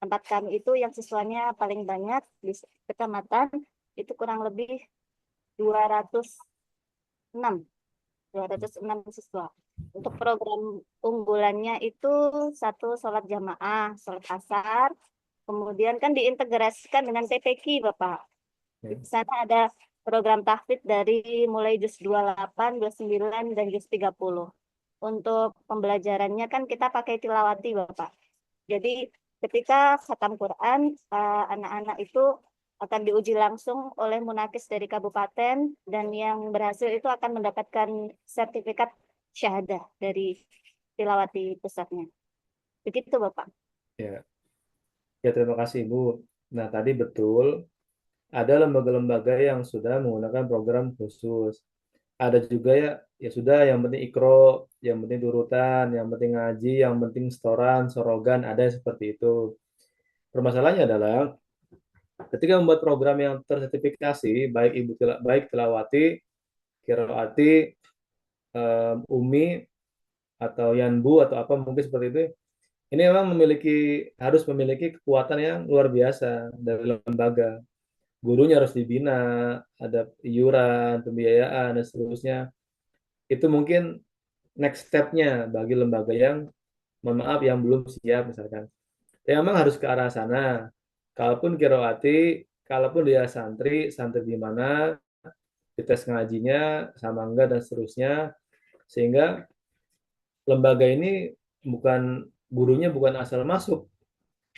tempat kami itu yang siswanya paling banyak di kecamatan itu kurang lebih 206 206 siswa. Untuk program unggulannya itu satu sholat jamaah, sholat asar, kemudian kan diintegrasikan dengan TPQ, Bapak. Di sana ada program tahfidz dari mulai juz 28, 29, dan juz 30. Untuk pembelajarannya kan kita pakai tilawati, Bapak. Jadi ketika khatam Quran, anak-anak itu akan diuji langsung oleh munakis dari kabupaten, dan yang berhasil itu akan mendapatkan sertifikat syahadah dari tilawati pusatnya. Begitu, Bapak. Ya. Ya, terima kasih, Bu. Nah, tadi betul ada lembaga-lembaga yang sudah menggunakan program khusus. Ada juga ya, ya sudah, yang penting ikro, yang penting turutan, yang penting ngaji, yang penting setoran, sorogan, ada seperti itu. Permasalahannya adalah ketika membuat program yang tersertifikasi, baik tilawati, kiroati, umi, atau yanbu, atau apa mungkin seperti itu, ini memang harus memiliki kekuatan yang luar biasa dari lembaga. Gurunya harus dibina, ada iuran, pembiayaan, dan seterusnya. Itu mungkin next step-nya bagi lembaga yang, mohon maaf, yang belum siap misalkan. Ya memang harus ke arah sana. Kalaupun kiroati, kalaupun dia santri di mana, dites ngajinya sama enggak, dan seterusnya. Sehingga lembaga ini gurunya bukan asal masuk,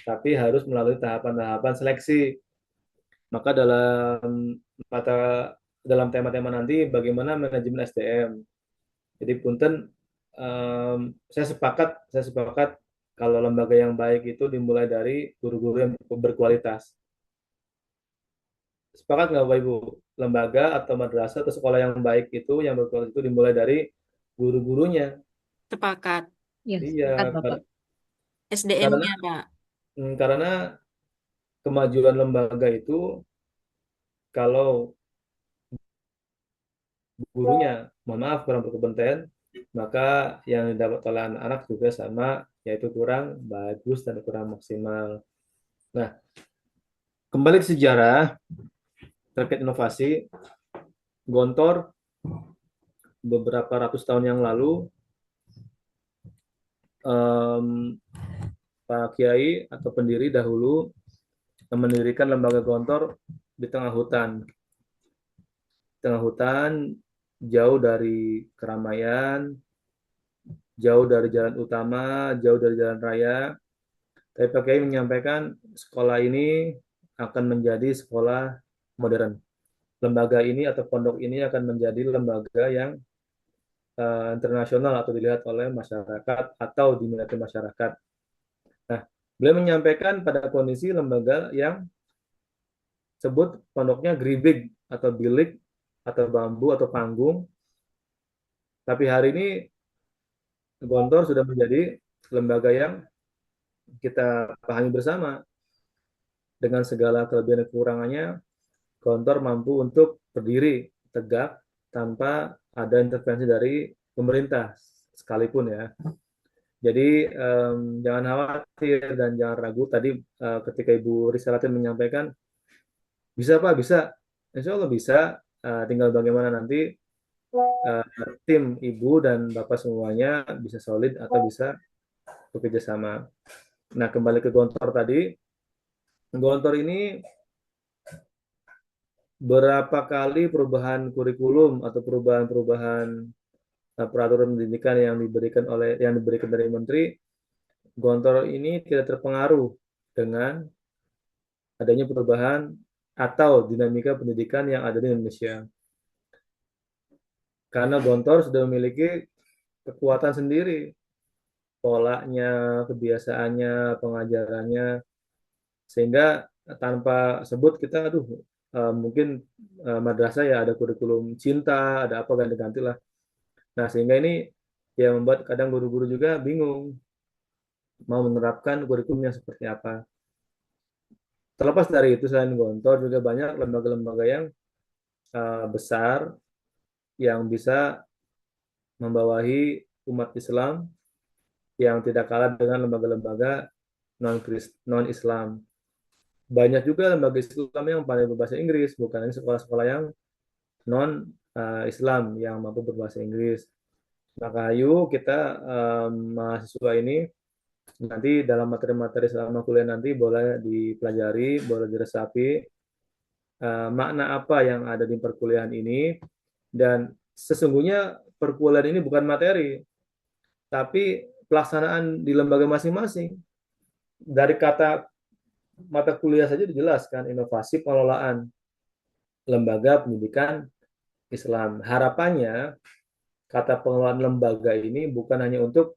tapi harus melalui tahapan-tahapan seleksi. Maka mata dalam tema-tema nanti bagaimana manajemen SDM. Jadi punten, saya sepakat kalau lembaga yang baik itu dimulai dari guru-guru yang berkualitas. Sepakat nggak Bapak Ibu? Lembaga atau madrasah atau sekolah yang baik itu, yang berkualitas itu dimulai dari guru-gurunya. Sepakat. Iya, sepakat, Bapak. SDM-nya, Pak. Karena kemajuan lembaga itu kalau gurunya, mohon maaf, kurang berkompeten, maka yang didapat oleh anak-anak juga sama, yaitu kurang bagus dan kurang maksimal. Nah, kembali ke sejarah terkait inovasi, Gontor beberapa ratus tahun yang lalu, Pak Kiai atau pendiri dahulu mendirikan lembaga Gontor di tengah hutan. tengah hutan, jauh dari keramaian, jauh dari jalan utama, jauh dari jalan raya. Tapi Pak Kiai menyampaikan sekolah ini akan menjadi sekolah modern. Lembaga ini atau pondok ini akan menjadi lembaga yang internasional atau dilihat oleh masyarakat atau diminati masyarakat. Nah, beliau menyampaikan pada kondisi lembaga yang sebut pondoknya geribig atau bilik atau bambu atau panggung. Tapi hari ini Gontor sudah menjadi lembaga yang kita pahami bersama dengan segala kelebihan dan kekurangannya. Gontor mampu untuk berdiri tegak tanpa ada intervensi dari pemerintah sekalipun ya. Jadi jangan khawatir dan jangan ragu. Tadi ketika Ibu Risalatin menyampaikan, bisa Pak, bisa. Insya Allah bisa. Tinggal bagaimana nanti tim Ibu dan Bapak semuanya bisa solid atau bisa bekerja sama. Nah, kembali ke Gontor tadi. Gontor ini berapa kali perubahan kurikulum atau perubahan-perubahan peraturan pendidikan yang diberikan dari Menteri, Gontor ini tidak terpengaruh dengan adanya perubahan atau dinamika pendidikan yang ada di Indonesia. Karena Gontor sudah memiliki kekuatan sendiri, polanya, kebiasaannya, pengajarannya, sehingga tanpa sebut kita, mungkin madrasah ya ada kurikulum cinta, ada apa ganti-ganti lah. Nah, sehingga ini yang membuat kadang guru-guru juga bingung mau menerapkan kurikulumnya seperti apa. Terlepas dari itu, selain Gontor juga banyak lembaga-lembaga yang besar yang bisa membawahi umat Islam yang tidak kalah dengan lembaga-lembaga non-Islam. Banyak juga lembaga Islam yang pandai berbahasa Inggris, bukan hanya sekolah-sekolah yang non-Islam yang mampu berbahasa Inggris. Maka ayo kita mahasiswa ini nanti dalam materi-materi selama kuliah nanti boleh dipelajari, boleh diresapi makna apa yang ada di perkuliahan ini, dan sesungguhnya perkuliahan ini bukan materi, tapi pelaksanaan di lembaga masing-masing. Dari kata mata kuliah saja dijelaskan, inovasi pengelolaan lembaga pendidikan Islam. Harapannya kata pengelolaan lembaga ini bukan hanya untuk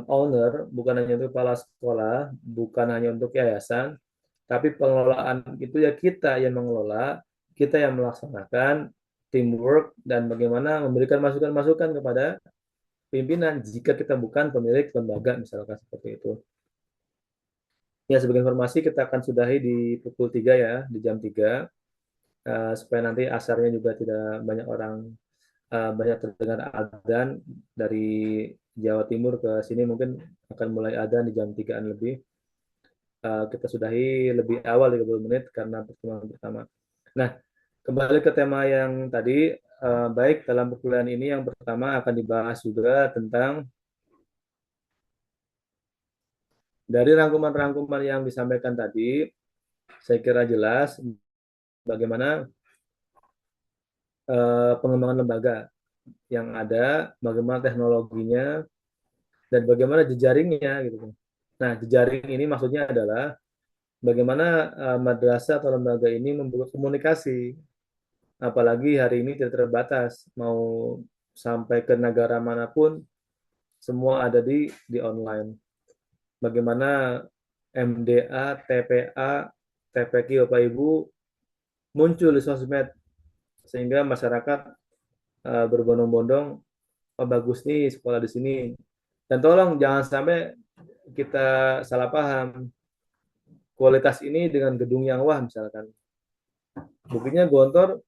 owner, bukan hanya untuk kepala sekolah, bukan hanya untuk yayasan, tapi pengelolaan itu ya kita yang mengelola, kita yang melaksanakan teamwork, dan bagaimana memberikan masukan-masukan kepada pimpinan jika kita bukan pemilik lembaga, misalkan seperti itu. Ya, sebagai informasi kita akan sudahi di pukul 3 ya, di jam 3, supaya nanti asarnya juga tidak banyak orang, banyak terdengar adzan dari Jawa Timur ke sini, mungkin akan mulai adzan di jam 3-an lebih. Kita sudahi lebih awal 30 menit karena pertemuan pertama. Nah, kembali ke tema yang tadi, baik dalam perkuliahan ini yang pertama akan dibahas juga tentang dari rangkuman-rangkuman yang disampaikan tadi, saya kira jelas bagaimana pengembangan lembaga yang ada, bagaimana teknologinya, dan bagaimana jejaringnya gitu. Nah, jejaring ini maksudnya adalah bagaimana madrasah atau lembaga ini membuat komunikasi, apalagi hari ini tidak terbatas, mau sampai ke negara manapun semua ada di online. Bagaimana MDA, TPA, TPQ Bapak Ibu muncul di sosmed sehingga masyarakat berbondong-bondong, oh bagus nih sekolah di sini. Dan tolong jangan sampai kita salah paham kualitas ini dengan gedung yang wah misalkan. Buktinya Gontor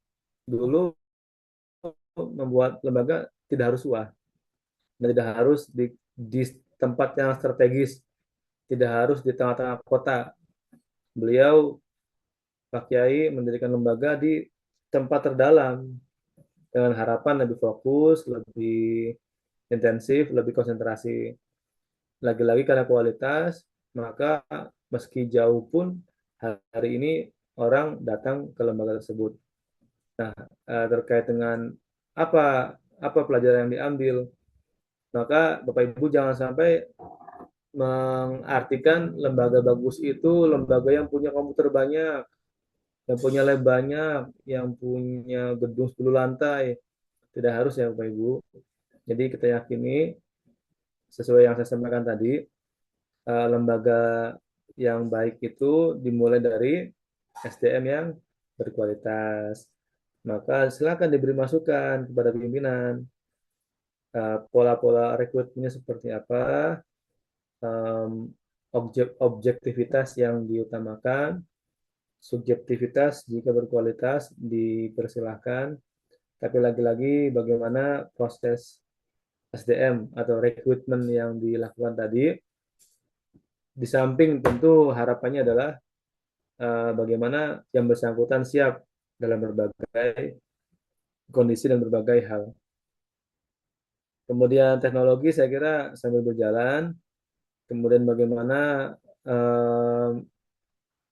dulu membuat lembaga tidak harus wah, dan tidak harus di tempat yang strategis, tidak harus di tengah-tengah kota. Beliau Pak Kiai mendirikan lembaga di tempat terdalam dengan harapan lebih fokus, lebih intensif, lebih konsentrasi. Lagi-lagi karena kualitas, maka meski jauh pun hari ini orang datang ke lembaga tersebut. Nah, terkait dengan apa pelajaran yang diambil, maka Bapak Ibu jangan sampai mengartikan lembaga bagus itu lembaga yang punya komputer banyak, yang punya lab banyak, yang punya gedung 10 lantai. Tidak harus ya Bapak Ibu. Jadi kita yakini sesuai yang saya sampaikan tadi, lembaga yang baik itu dimulai dari SDM yang berkualitas. Maka silakan diberi masukan kepada pimpinan, pola-pola rekrutmennya seperti apa, objektivitas yang diutamakan, subjektivitas jika berkualitas dipersilahkan, tapi lagi-lagi bagaimana proses SDM atau rekrutmen yang dilakukan tadi, di samping tentu harapannya adalah bagaimana yang bersangkutan siap dalam berbagai kondisi dan berbagai hal. Kemudian teknologi saya kira sambil berjalan, kemudian bagaimana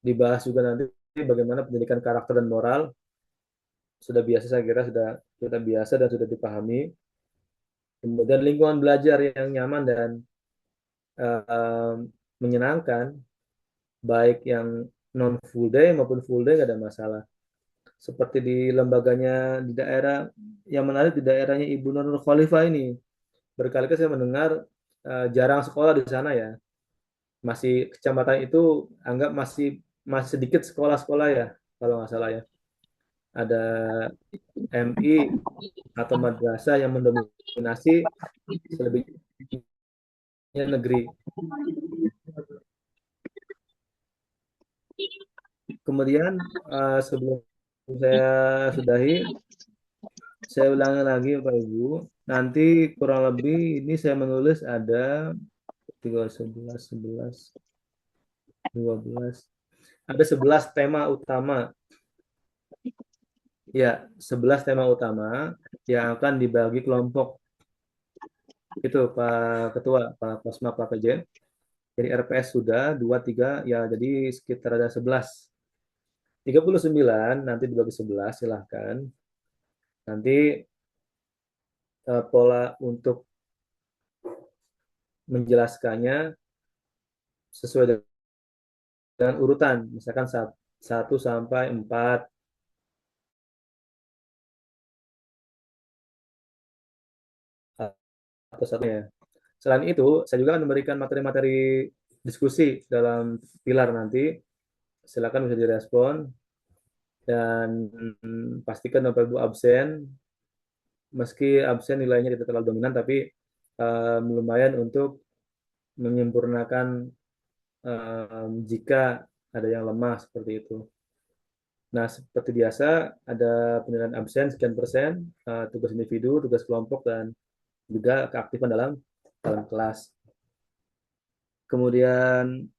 dibahas juga nanti bagaimana pendidikan karakter dan moral, sudah biasa saya kira sudah biasa dan sudah dipahami. Kemudian lingkungan belajar yang nyaman dan menyenangkan, baik yang non full day maupun full day nggak ada masalah. Seperti di lembaganya di daerah, yang menarik di daerahnya Ibu Nurul Khalifah ini, berkali-kali saya mendengar jarang sekolah di sana ya. Masih kecamatan itu anggap masih sedikit sekolah-sekolah ya, kalau nggak salah ya. Ada MI atau madrasah yang mendominasi, selebihnya negeri. Kemudian sebelum saya sudahi, saya ulangi lagi Bapak Ibu, nanti kurang lebih ini saya menulis ada 11, 11, 12, ada 11 tema utama. Ya, 11 tema utama yang akan dibagi kelompok. Itu Pak Ketua, Pak Kosma, Pak Kejen. Jadi RPS sudah 2, 3, ya jadi sekitar ada 11. 39 nanti dibagi 11 silahkan. Nanti pola untuk menjelaskannya sesuai dengan urutan, misalkan 1 sampai 4. Atau satunya. Selain itu, saya juga akan memberikan materi-materi diskusi dalam pilar nanti. Silakan bisa direspon dan pastikan Bapak Ibu absen. Meski absen nilainya tidak terlalu dominan, tapi lumayan untuk menyempurnakan jika ada yang lemah seperti itu. Nah, seperti biasa ada penilaian absen sekian persen, tugas individu, tugas kelompok, dan juga keaktifan dalam kelas. Kemudian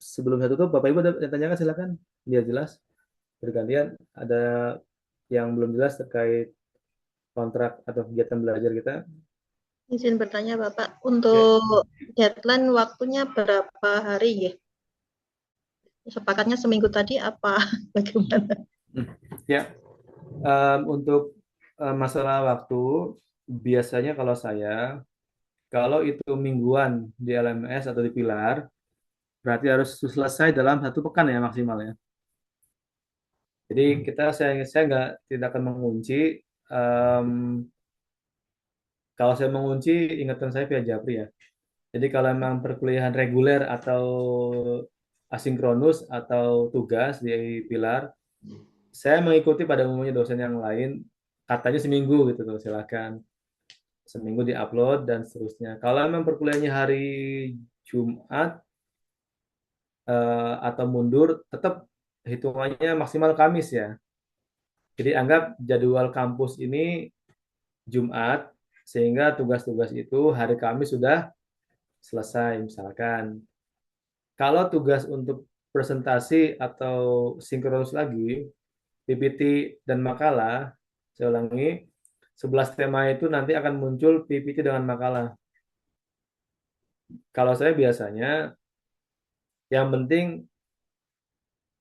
sebelum saya tutup, Bapak Ibu ada yang tanyakan silakan, biar jelas. Bergantian ada yang belum jelas terkait kontrak atau kegiatan belajar kita. Izin bertanya Bapak, untuk deadline waktunya berapa hari ya? Sepakatnya seminggu tadi apa bagaimana? Ya, untuk masalah waktu, biasanya kalau itu mingguan di LMS atau di Pilar, berarti harus selesai dalam 1 pekan ya maksimal ya. Jadi saya tidak akan mengunci. Kalau saya mengunci, ingatan saya via Japri ya. Jadi kalau memang perkuliahan reguler atau asinkronus atau tugas di Pilar, saya mengikuti pada umumnya dosen yang lain, katanya seminggu gitu tuh, silakan. Seminggu diupload dan seterusnya. Kalau memang perkuliahannya hari Jumat atau mundur, tetap hitungannya maksimal Kamis ya. Jadi anggap jadwal kampus ini Jumat, sehingga tugas-tugas itu hari Kamis sudah selesai misalkan. Kalau tugas untuk presentasi atau sinkronus lagi, PPT dan makalah, saya ulangi, 11 tema itu nanti akan muncul PPT dengan makalah. Kalau saya biasanya, yang penting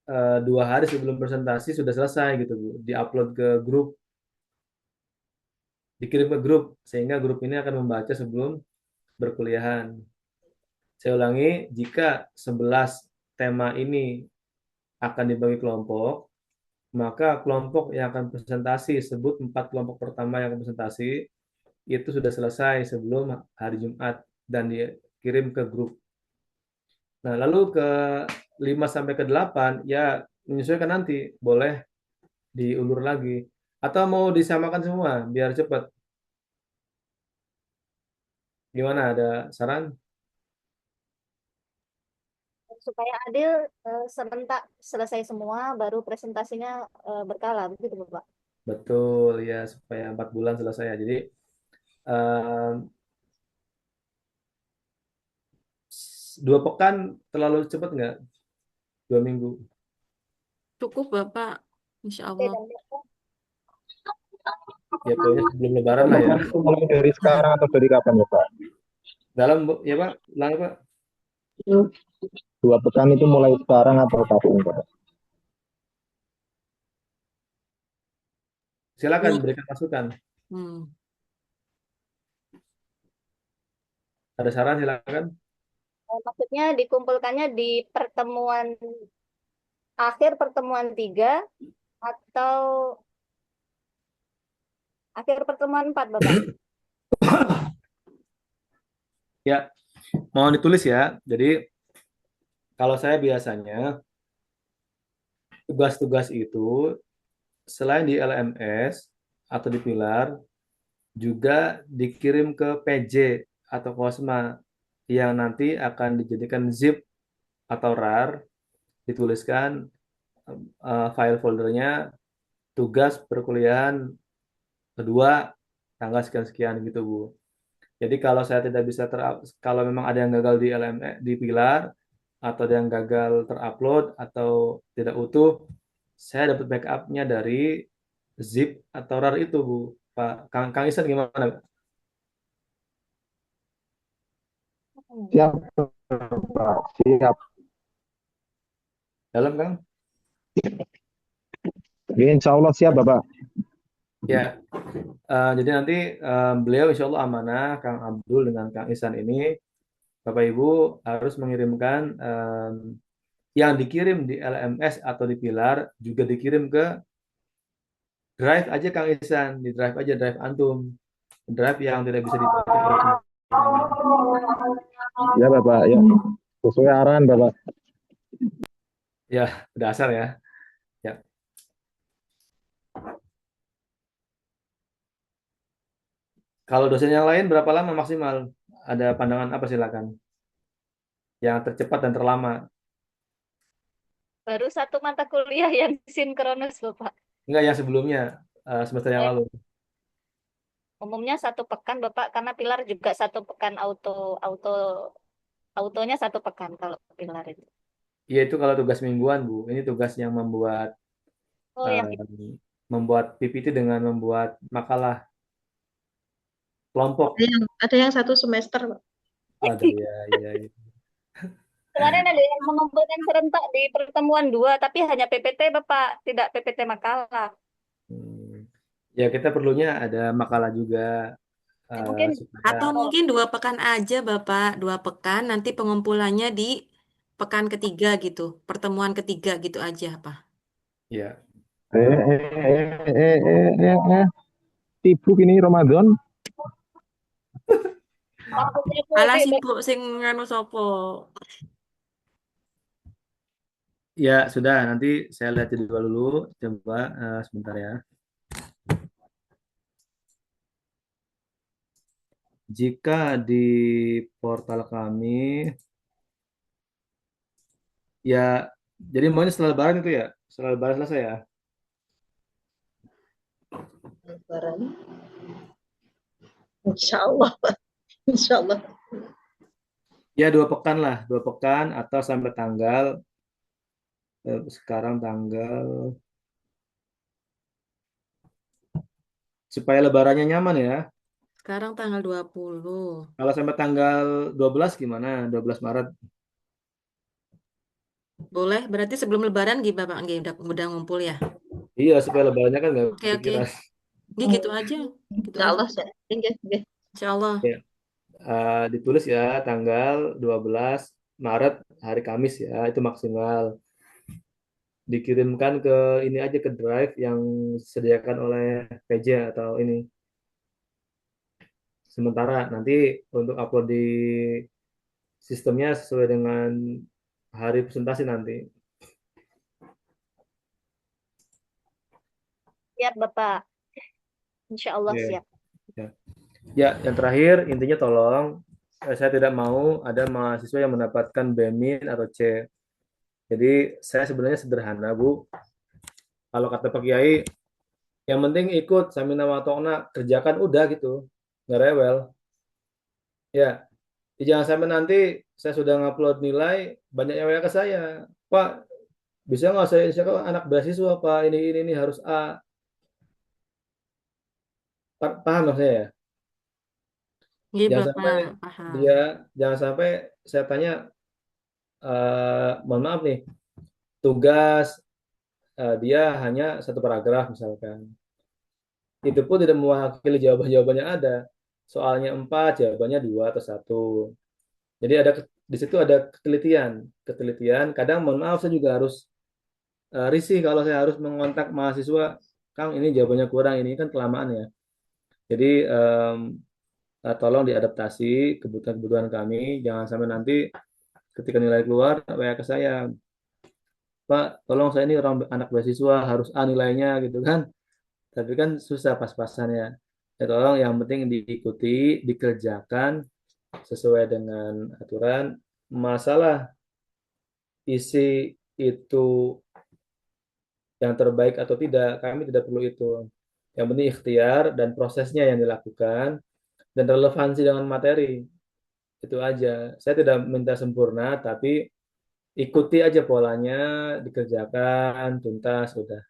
2 hari sebelum presentasi sudah selesai gitu Bu, diupload ke grup, dikirim ke grup, sehingga grup ini akan membaca sebelum berkuliahan. Saya ulangi, jika 11 tema ini akan dibagi kelompok, maka kelompok yang akan presentasi, sebut 4 kelompok pertama yang akan presentasi, itu sudah selesai sebelum hari Jumat dan dikirim ke grup. Nah, lalu ke 5 sampai ke 8 ya menyesuaikan nanti, boleh diulur lagi. Atau mau disamakan semua biar cepat. Gimana, ada saran? Supaya adil, serentak selesai semua, baru presentasinya berkala, begitu Bapak. Betul ya, supaya 4 bulan selesai ya. Jadi eh, 2 pekan terlalu cepat nggak? 2 minggu. Cukup Bapak, Insya Oke, Allah. dan Bapak, Ya pokoknya sebelum Lebaran lah ya. Itu mulai dari sekarang atau dari kapan ya Pak? Dalam ya Pak, ulangi Pak. 2 pekan itu mulai sekarang atau kapan Pak? Silakan berikan masukan. Hmm. Ada saran silakan. maksudnya dikumpulkannya di akhir pertemuan 3 atau akhir pertemuan 4 Bapak? Ya, mau ditulis ya. Jadi kalau saya biasanya tugas-tugas itu selain di LMS atau di Pilar juga dikirim ke PJ atau Kosma yang nanti akan dijadikan zip atau RAR, dituliskan file foldernya tugas perkuliahan kedua tanggal sekian-sekian gitu Bu. Jadi kalau saya tidak bisa kalau memang ada yang gagal di LMS di Pilar atau ada yang gagal terupload atau tidak utuh, saya dapat backupnya dari zip atau RAR itu Bu. Pak Kang Isan gimana? Siap Pak, siap. Dalam Kang? Insya Allah siap Bapak. Ya, jadi nanti beliau insya Allah amanah, Kang Abdul dengan Kang Ihsan ini, Bapak Ibu harus mengirimkan yang dikirim di LMS atau di Pilar juga dikirim ke Drive aja Kang Ihsan, di Drive aja, Drive Antum, Drive yang tidak bisa dibaca oleh semua. Ya Bapak, ya. Sesuai arahan Bapak. Ya, dasar ya. Ya. Kalau dosen yang lain berapa lama maksimal? Ada pandangan apa silakan? Yang tercepat dan terlama. Baru 1 mata kuliah yang sinkronus Bapak. Enggak, yang sebelumnya, semester yang lalu. Umumnya 1 pekan Bapak, karena Pilar juga 1 pekan autonya 1 pekan kalau Pilar itu. Iya itu kalau tugas mingguan Bu. Ini tugas yang membuat yang membuat PPT dengan membuat makalah kelompok. Ada yang 1 semester, Pak. Ada ya. Kemarin ada yang mengumpulkan serentak di pertemuan 2, tapi hanya PPT Bapak, tidak PPT makalah. Ya kita perlunya ada makalah juga. Mungkin Atau mungkin 2 pekan aja Bapak, 2 pekan nanti pengumpulannya di pekan ketiga gitu, pertemuan ketiga gitu aja Pak. Ya. Sibuk ini Ramadan. Alah sibuk sing nganu sopo. Ya sudah, nanti saya lihat jadwal dulu. Coba sebentar ya. Jika di portal kami, ya, jadi maunya setelah Lebaran itu ya, setelah Lebaran selesai ya. Lebaran. Insya Allah, Pak. Insya Allah. Ya 2 pekan lah, 2 pekan atau sampai tanggal sekarang tanggal supaya Lebarannya nyaman ya. Sekarang tanggal 20. Kalau sampai tanggal 12 gimana? 12 Maret. Boleh, berarti sebelum Lebaran gimana Pak? Nggih, udah ngumpul ya? Iya, supaya lebarannya kan nggak Oke, oke. kepikiran. Nggih, gitu aja. Gitu Insya aja. Allah, Insya Allah. Ya, ditulis ya tanggal 12 Maret hari Kamis ya, itu maksimal. Dikirimkan ke ini aja ke drive yang disediakan oleh PJ atau ini. Sementara nanti untuk upload di sistemnya sesuai dengan hari presentasi nanti. Siap, Bapak. Insya Allah Oke. siap. Ya. Ya, yang terakhir intinya tolong saya tidak mau ada mahasiswa yang mendapatkan B- atau C. Jadi saya sebenarnya sederhana, Bu. Kalau kata Pak Kiai, yang penting ikut samina wa ta'na, kerjakan udah gitu. Nggak rewel. Ya, jangan sampai nanti saya sudah ngupload nilai, banyak yang WA ke saya. Pak, bisa nggak saya anak beasiswa, Pak, ini harus A. Paham maksudnya ya? Nggih, Jangan Bapak, sampai paham. jangan sampai saya tanya, mohon maaf nih, tugas dia hanya satu paragraf misalkan. Itu pun tidak mewakili jawabannya ada. Soalnya 4, jawabannya 2 atau 1. Jadi di situ ada ketelitian. Kadang mohon maaf saya juga harus risih kalau saya harus mengontak mahasiswa, Kang ini jawabannya kurang, ini kan kelamaan ya. Jadi tolong diadaptasi kebutuhan kami, jangan sampai nanti ketika nilai keluar WA ke saya, Pak, tolong saya ini orang anak beasiswa harus A nilainya gitu kan. Tapi kan susah pas-pasannya. Ya, tolong yang penting diikuti, dikerjakan sesuai dengan aturan. Masalah isi itu yang terbaik atau tidak, kami tidak perlu itu. Yang penting ikhtiar dan prosesnya yang dilakukan dan relevansi dengan materi. Itu aja. Saya tidak minta sempurna, tapi ikuti aja polanya, dikerjakan tuntas, udah.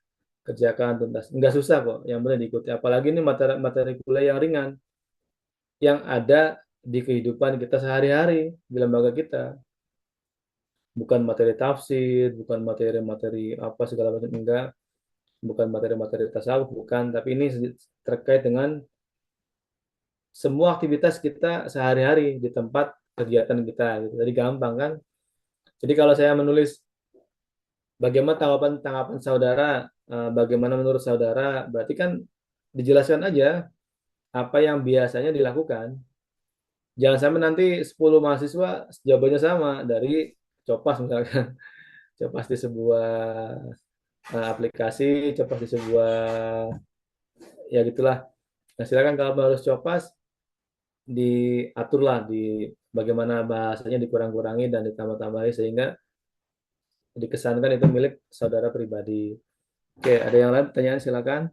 Kerjakan tuntas. Nggak susah kok, yang penting diikuti. Apalagi ini materi kuliah yang ringan, yang ada di kehidupan kita sehari-hari di lembaga kita. Bukan materi tafsir, bukan materi-materi apa segala macam, enggak. Bukan materi-materi tasawuf, bukan. Tapi ini terkait dengan semua aktivitas kita sehari-hari di tempat kegiatan kita. Gitu. Jadi gampang kan? Jadi kalau saya menulis bagaimana tanggapan saudara, bagaimana menurut saudara, berarti kan dijelaskan aja apa yang biasanya dilakukan. Jangan sampai nanti 10 mahasiswa jawabannya sama dari Copas misalkan. Copas di sebuah aplikasi, Copas di sebuah, ya gitulah. Nah, silakan kalau harus Copas diaturlah di bagaimana bahasanya dikurang-kurangi dan ditambah-tambahi sehingga dikesankan itu milik saudara pribadi. Oke, ada yang lain pertanyaan silakan.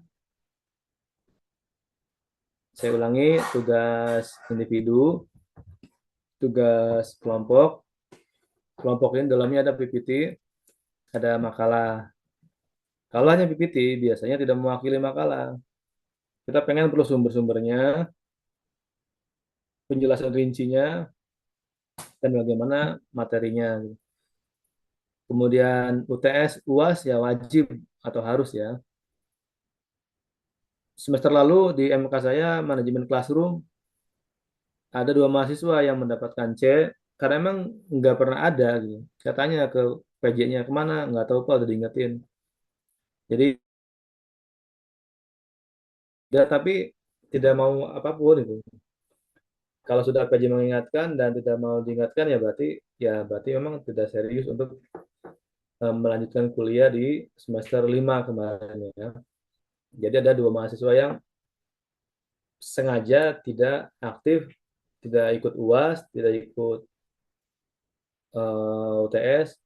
Saya ulangi, tugas individu, tugas kelompok. Kelompok ini dalamnya ada PPT, ada makalah. Kalau hanya PPT, biasanya tidak mewakili makalah. Kita pengen perlu sumber-sumbernya, penjelasan rincinya, dan bagaimana materinya. Kemudian UTS, UAS ya wajib atau harus ya. Semester lalu di MK saya, manajemen classroom, ada 2 mahasiswa yang mendapatkan C, karena emang nggak pernah ada. Gitu. Saya tanya ke PJ-nya kemana, nggak tahu Pak, udah diingetin. Jadi, ya, tapi tidak mau apapun itu. Kalau sudah PJ mengingatkan dan tidak mau diingatkan ya berarti memang tidak serius untuk melanjutkan kuliah di semester 5 kemarin ya. Jadi ada 2 mahasiswa yang sengaja tidak aktif, tidak ikut UAS, tidak ikut UTS,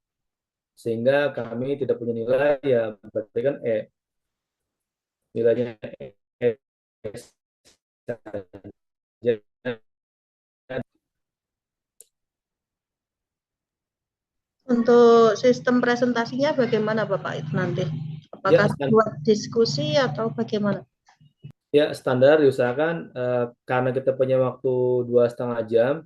sehingga kami tidak punya nilai, ya berarti kan nilainya saja. Untuk sistem presentasinya bagaimana Bapak itu nanti? Apakah buat diskusi atau bagaimana? Ya, standar diusahakan karena kita punya waktu 2,5 jam,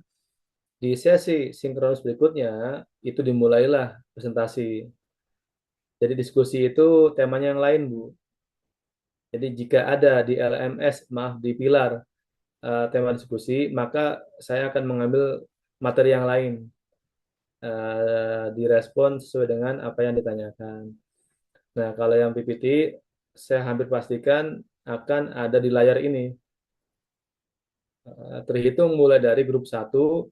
Di sesi sinkronus berikutnya itu dimulailah presentasi. Jadi diskusi itu temanya yang lain, Bu. Jadi jika ada di LMS, maaf di Pilar tema diskusi, maka saya akan mengambil materi yang lain, direspon sesuai dengan apa yang ditanyakan. Nah, kalau yang PPT, saya hampir pastikan akan ada di layar ini. Terhitung mulai dari grup 1,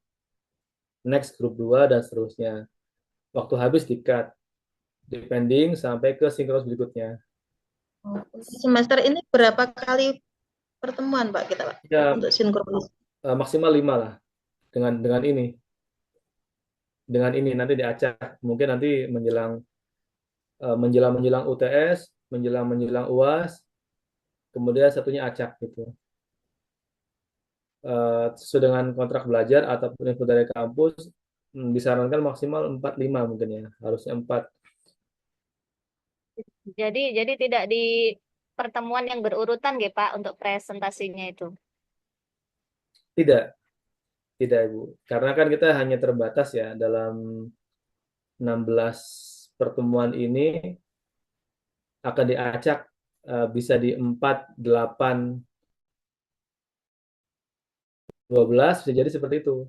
next grup 2, dan seterusnya. Waktu habis di-cut, depending sampai ke sinkronus berikutnya. Semester ini berapa kali pertemuan Pak kita Pak Ya, untuk sinkronis? maksimal 5 lah dengan ini. Dengan ini nanti diacak. Mungkin nanti menjelang UTS, menjelang UAS, kemudian satunya acak gitu. Sesuai dengan kontrak belajar ataupun info dari kampus, disarankan maksimal 4-5 mungkin ya, harusnya 4. Jadi tidak di pertemuan yang berurutan nggih Pak untuk presentasinya itu. Tidak, Ibu. Karena kan kita hanya terbatas ya dalam 16 pertemuan ini akan diacak bisa di 4, 8, 12, bisa jadi seperti itu.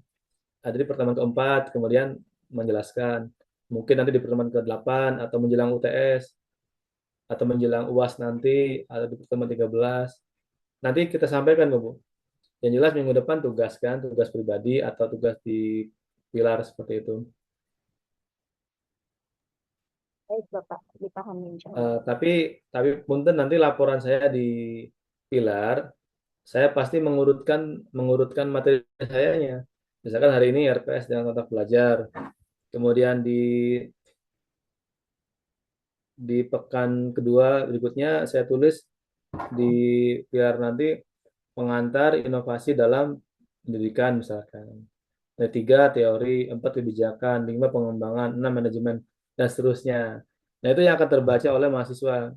Ada di pertemuan keempat, kemudian menjelaskan. Mungkin nanti di pertemuan ke-8 atau menjelang UTS atau menjelang UAS nanti atau di pertemuan 13. Nanti kita sampaikan, Bu. Yang jelas minggu depan tugas pribadi atau tugas di Pilar seperti itu. Baik, Bapak, dipahami. Tapi punten nanti laporan saya di Pilar, saya pasti mengurutkan materi sayanya. Misalkan hari ini RPS dengan kontak belajar, kemudian di pekan kedua berikutnya saya tulis di Pilar nanti pengantar inovasi dalam pendidikan misalkan. 3 teori, 4 kebijakan, 5 pengembangan, 6 manajemen, dan seterusnya. Nah, itu yang akan terbaca oleh mahasiswa.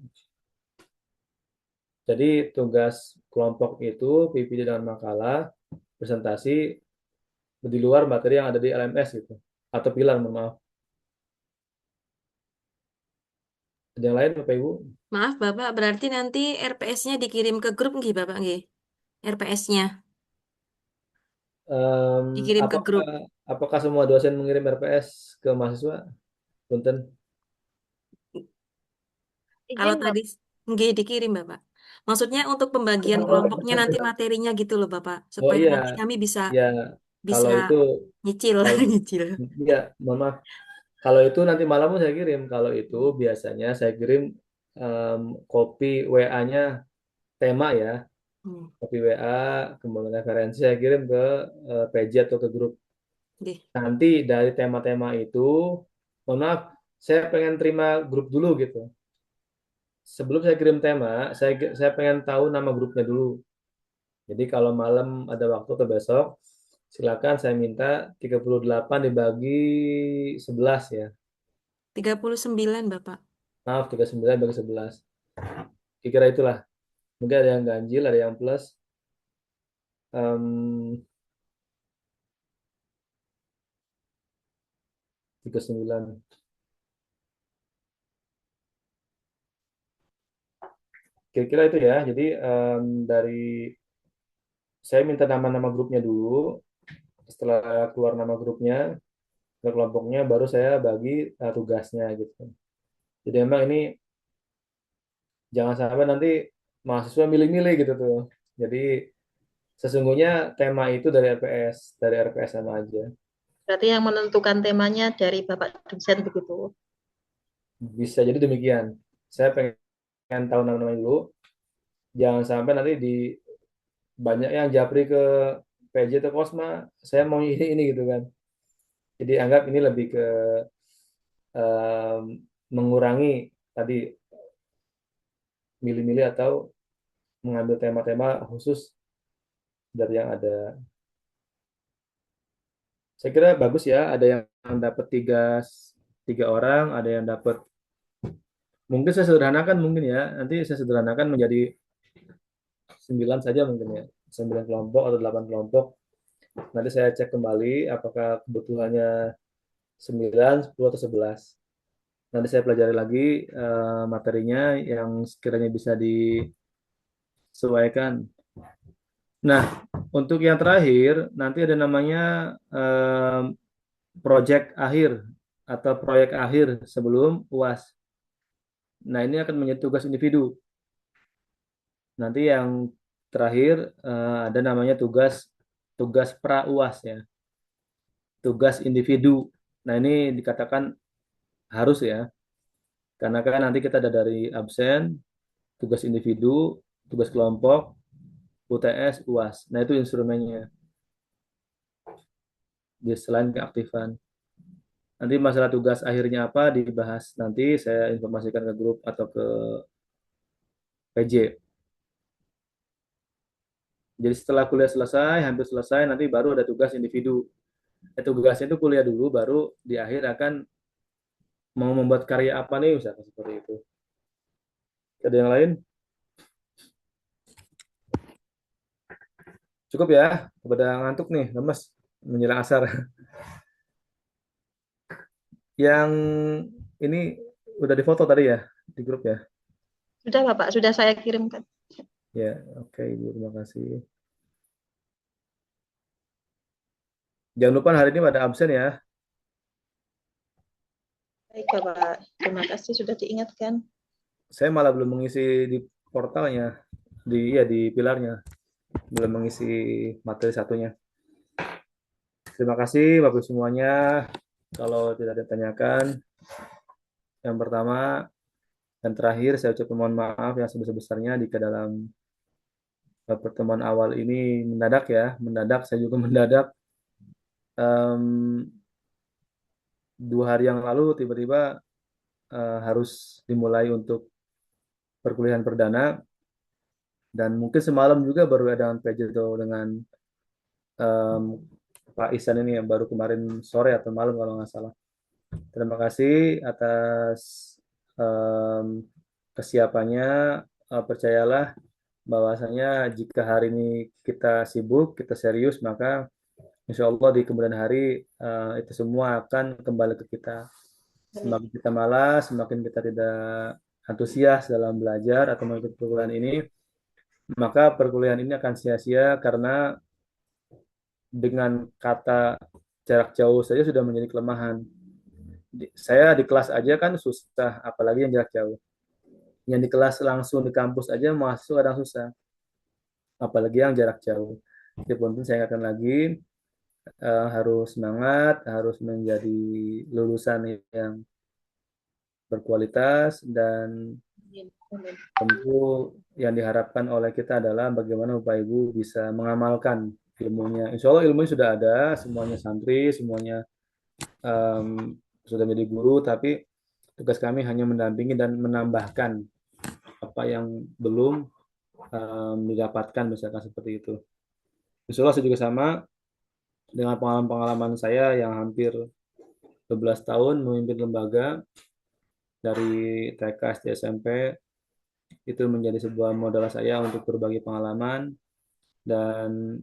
Jadi tugas kelompok itu PPT dengan makalah, presentasi di luar materi yang ada di LMS gitu, atau Pilar, mohon maaf. Ada yang lain Bapak Ibu? Maaf Bapak, berarti nanti RPS-nya dikirim ke grup nggih Bapak nggih? RPS-nya dikirim ke grup. Apakah semua dosen mengirim RPS ke mahasiswa? Punten. Kalau tadi nggih dikirim Bapak. Maksudnya untuk pembagian kelompoknya nanti materinya gitu loh Bapak, Oh supaya iya, nanti kami bisa ya kalau itu nyicil nyicil. ya, mohon maaf. Kalau itu nanti malam saya kirim. Kalau itu biasanya saya kirim kopi WA-nya tema ya, kopi WA, kemudian referensi saya kirim ke PJ atau ke grup. Nanti dari tema-tema itu, mohon maaf, saya pengen terima grup dulu gitu. Sebelum saya kirim tema, saya pengen tahu nama grupnya dulu. Jadi kalau malam ada waktu atau besok, silakan saya minta 38 dibagi 11 ya. 39 Bapak. Maaf, 39 bagi 11. Kira-kira itulah. Mungkin ada yang ganjil, ada yang plus. 39. Kira-kira itu ya. Jadi dari saya minta nama-nama grupnya dulu. Setelah keluar nama grupnya, ke kelompoknya, baru saya bagi tugasnya gitu. Jadi memang ini jangan sampai nanti mahasiswa milih-milih gitu tuh. Jadi sesungguhnya tema itu dari RPS sama aja. Berarti yang menentukan temanya dari Bapak dosen begitu. Bisa jadi demikian. Saya pengen tahu nama-nama dulu. Jangan sampai nanti banyak yang japri ke PJ atau Kosma, saya mau ini gitu kan. Jadi anggap ini lebih ke mengurangi tadi milih-milih atau mengambil tema-tema khusus dari yang ada. Saya kira bagus ya, ada yang dapat tiga orang, ada yang dapat, mungkin saya sederhanakan mungkin ya, nanti saya sederhanakan menjadi 9 saja mungkin ya, 9 kelompok atau 8 kelompok. Nanti saya cek kembali apakah kebutuhannya 9, 10, atau 11. Nanti saya pelajari lagi materinya yang sekiranya bisa disesuaikan. Nah, untuk yang terakhir, nanti ada namanya proyek akhir atau proyek akhir sebelum UAS. Nah, ini akan menjadi tugas individu. Nanti yang terakhir ada namanya tugas pra UAS ya. Tugas individu. Nah, ini dikatakan harus ya. Karena kan nanti kita ada dari absen, tugas individu, tugas kelompok, UTS, UAS. Nah, itu instrumennya. Di selain keaktifan. Nanti masalah tugas akhirnya apa dibahas nanti saya informasikan ke grup atau ke PJ. Jadi setelah kuliah selesai, hampir selesai, nanti baru ada tugas individu. Tugasnya itu kuliah dulu, baru di akhir akan mau membuat karya apa nih, misalkan seperti itu. Ada yang lain? Cukup ya, kepada ngantuk nih, lemes menjelang asar. Yang ini udah difoto tadi ya di grup ya? Sudah Bapak, sudah saya kirimkan. Ya, oke Ibu, terima kasih. Jangan lupa hari ini pada absen ya. Baik Bapak, terima kasih sudah diingatkan. Saya malah belum mengisi di portalnya, di pilarnya, belum mengisi materi satunya. Terima kasih Bapak semuanya. Kalau tidak ditanyakan, yang pertama dan terakhir saya ucapkan mohon maaf yang sebesar-besarnya jika dalam pertemuan awal ini mendadak ya, saya juga mendadak. 2 hari yang lalu tiba-tiba harus dimulai untuk perkuliahan perdana, dan mungkin semalam juga baru ada PJ atau dengan Pak Ihsan ini yang baru kemarin sore atau malam kalau nggak salah. Terima kasih atas kesiapannya. Percayalah bahwasanya jika hari ini kita sibuk, kita serius, maka insya Allah di kemudian hari itu semua akan kembali ke kita. Semakin kita malas, semakin kita tidak antusias dalam belajar atau mengikuti perkuliahan ini, maka perkuliahan ini akan sia-sia karena dengan kata jarak jauh saja sudah menjadi kelemahan. Saya di kelas aja kan susah, apalagi yang jarak jauh. Yang di kelas langsung di kampus aja masuk kadang susah, apalagi yang jarak jauh. Jadi penting saya ingatkan lagi, harus semangat, harus menjadi lulusan yang berkualitas, dan tentu yang diharapkan oleh kita adalah bagaimana Bapak Ibu bisa mengamalkan ilmunya. Insya Allah ilmunya sudah ada, semuanya santri, semuanya sudah menjadi guru, tapi tugas kami hanya mendampingi dan menambahkan apa yang belum didapatkan, misalkan seperti itu. Insya Allah saya juga sama dengan pengalaman saya yang hampir 12 tahun memimpin lembaga dari TK, SD, SMP. Itu menjadi sebuah modal saya untuk berbagi pengalaman, dan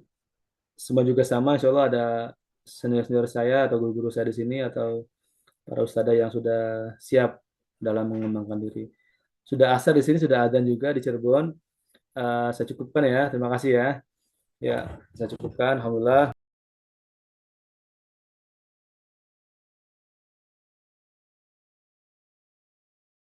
semua juga sama. Insya Allah ada senior-senior saya atau guru-guru saya di sini atau para ustadzah yang sudah siap dalam mengembangkan diri. Sudah asar di sini, sudah adzan juga di Cirebon. Saya cukupkan ya. Terima kasih ya. Ya, saya cukupkan. Alhamdulillah.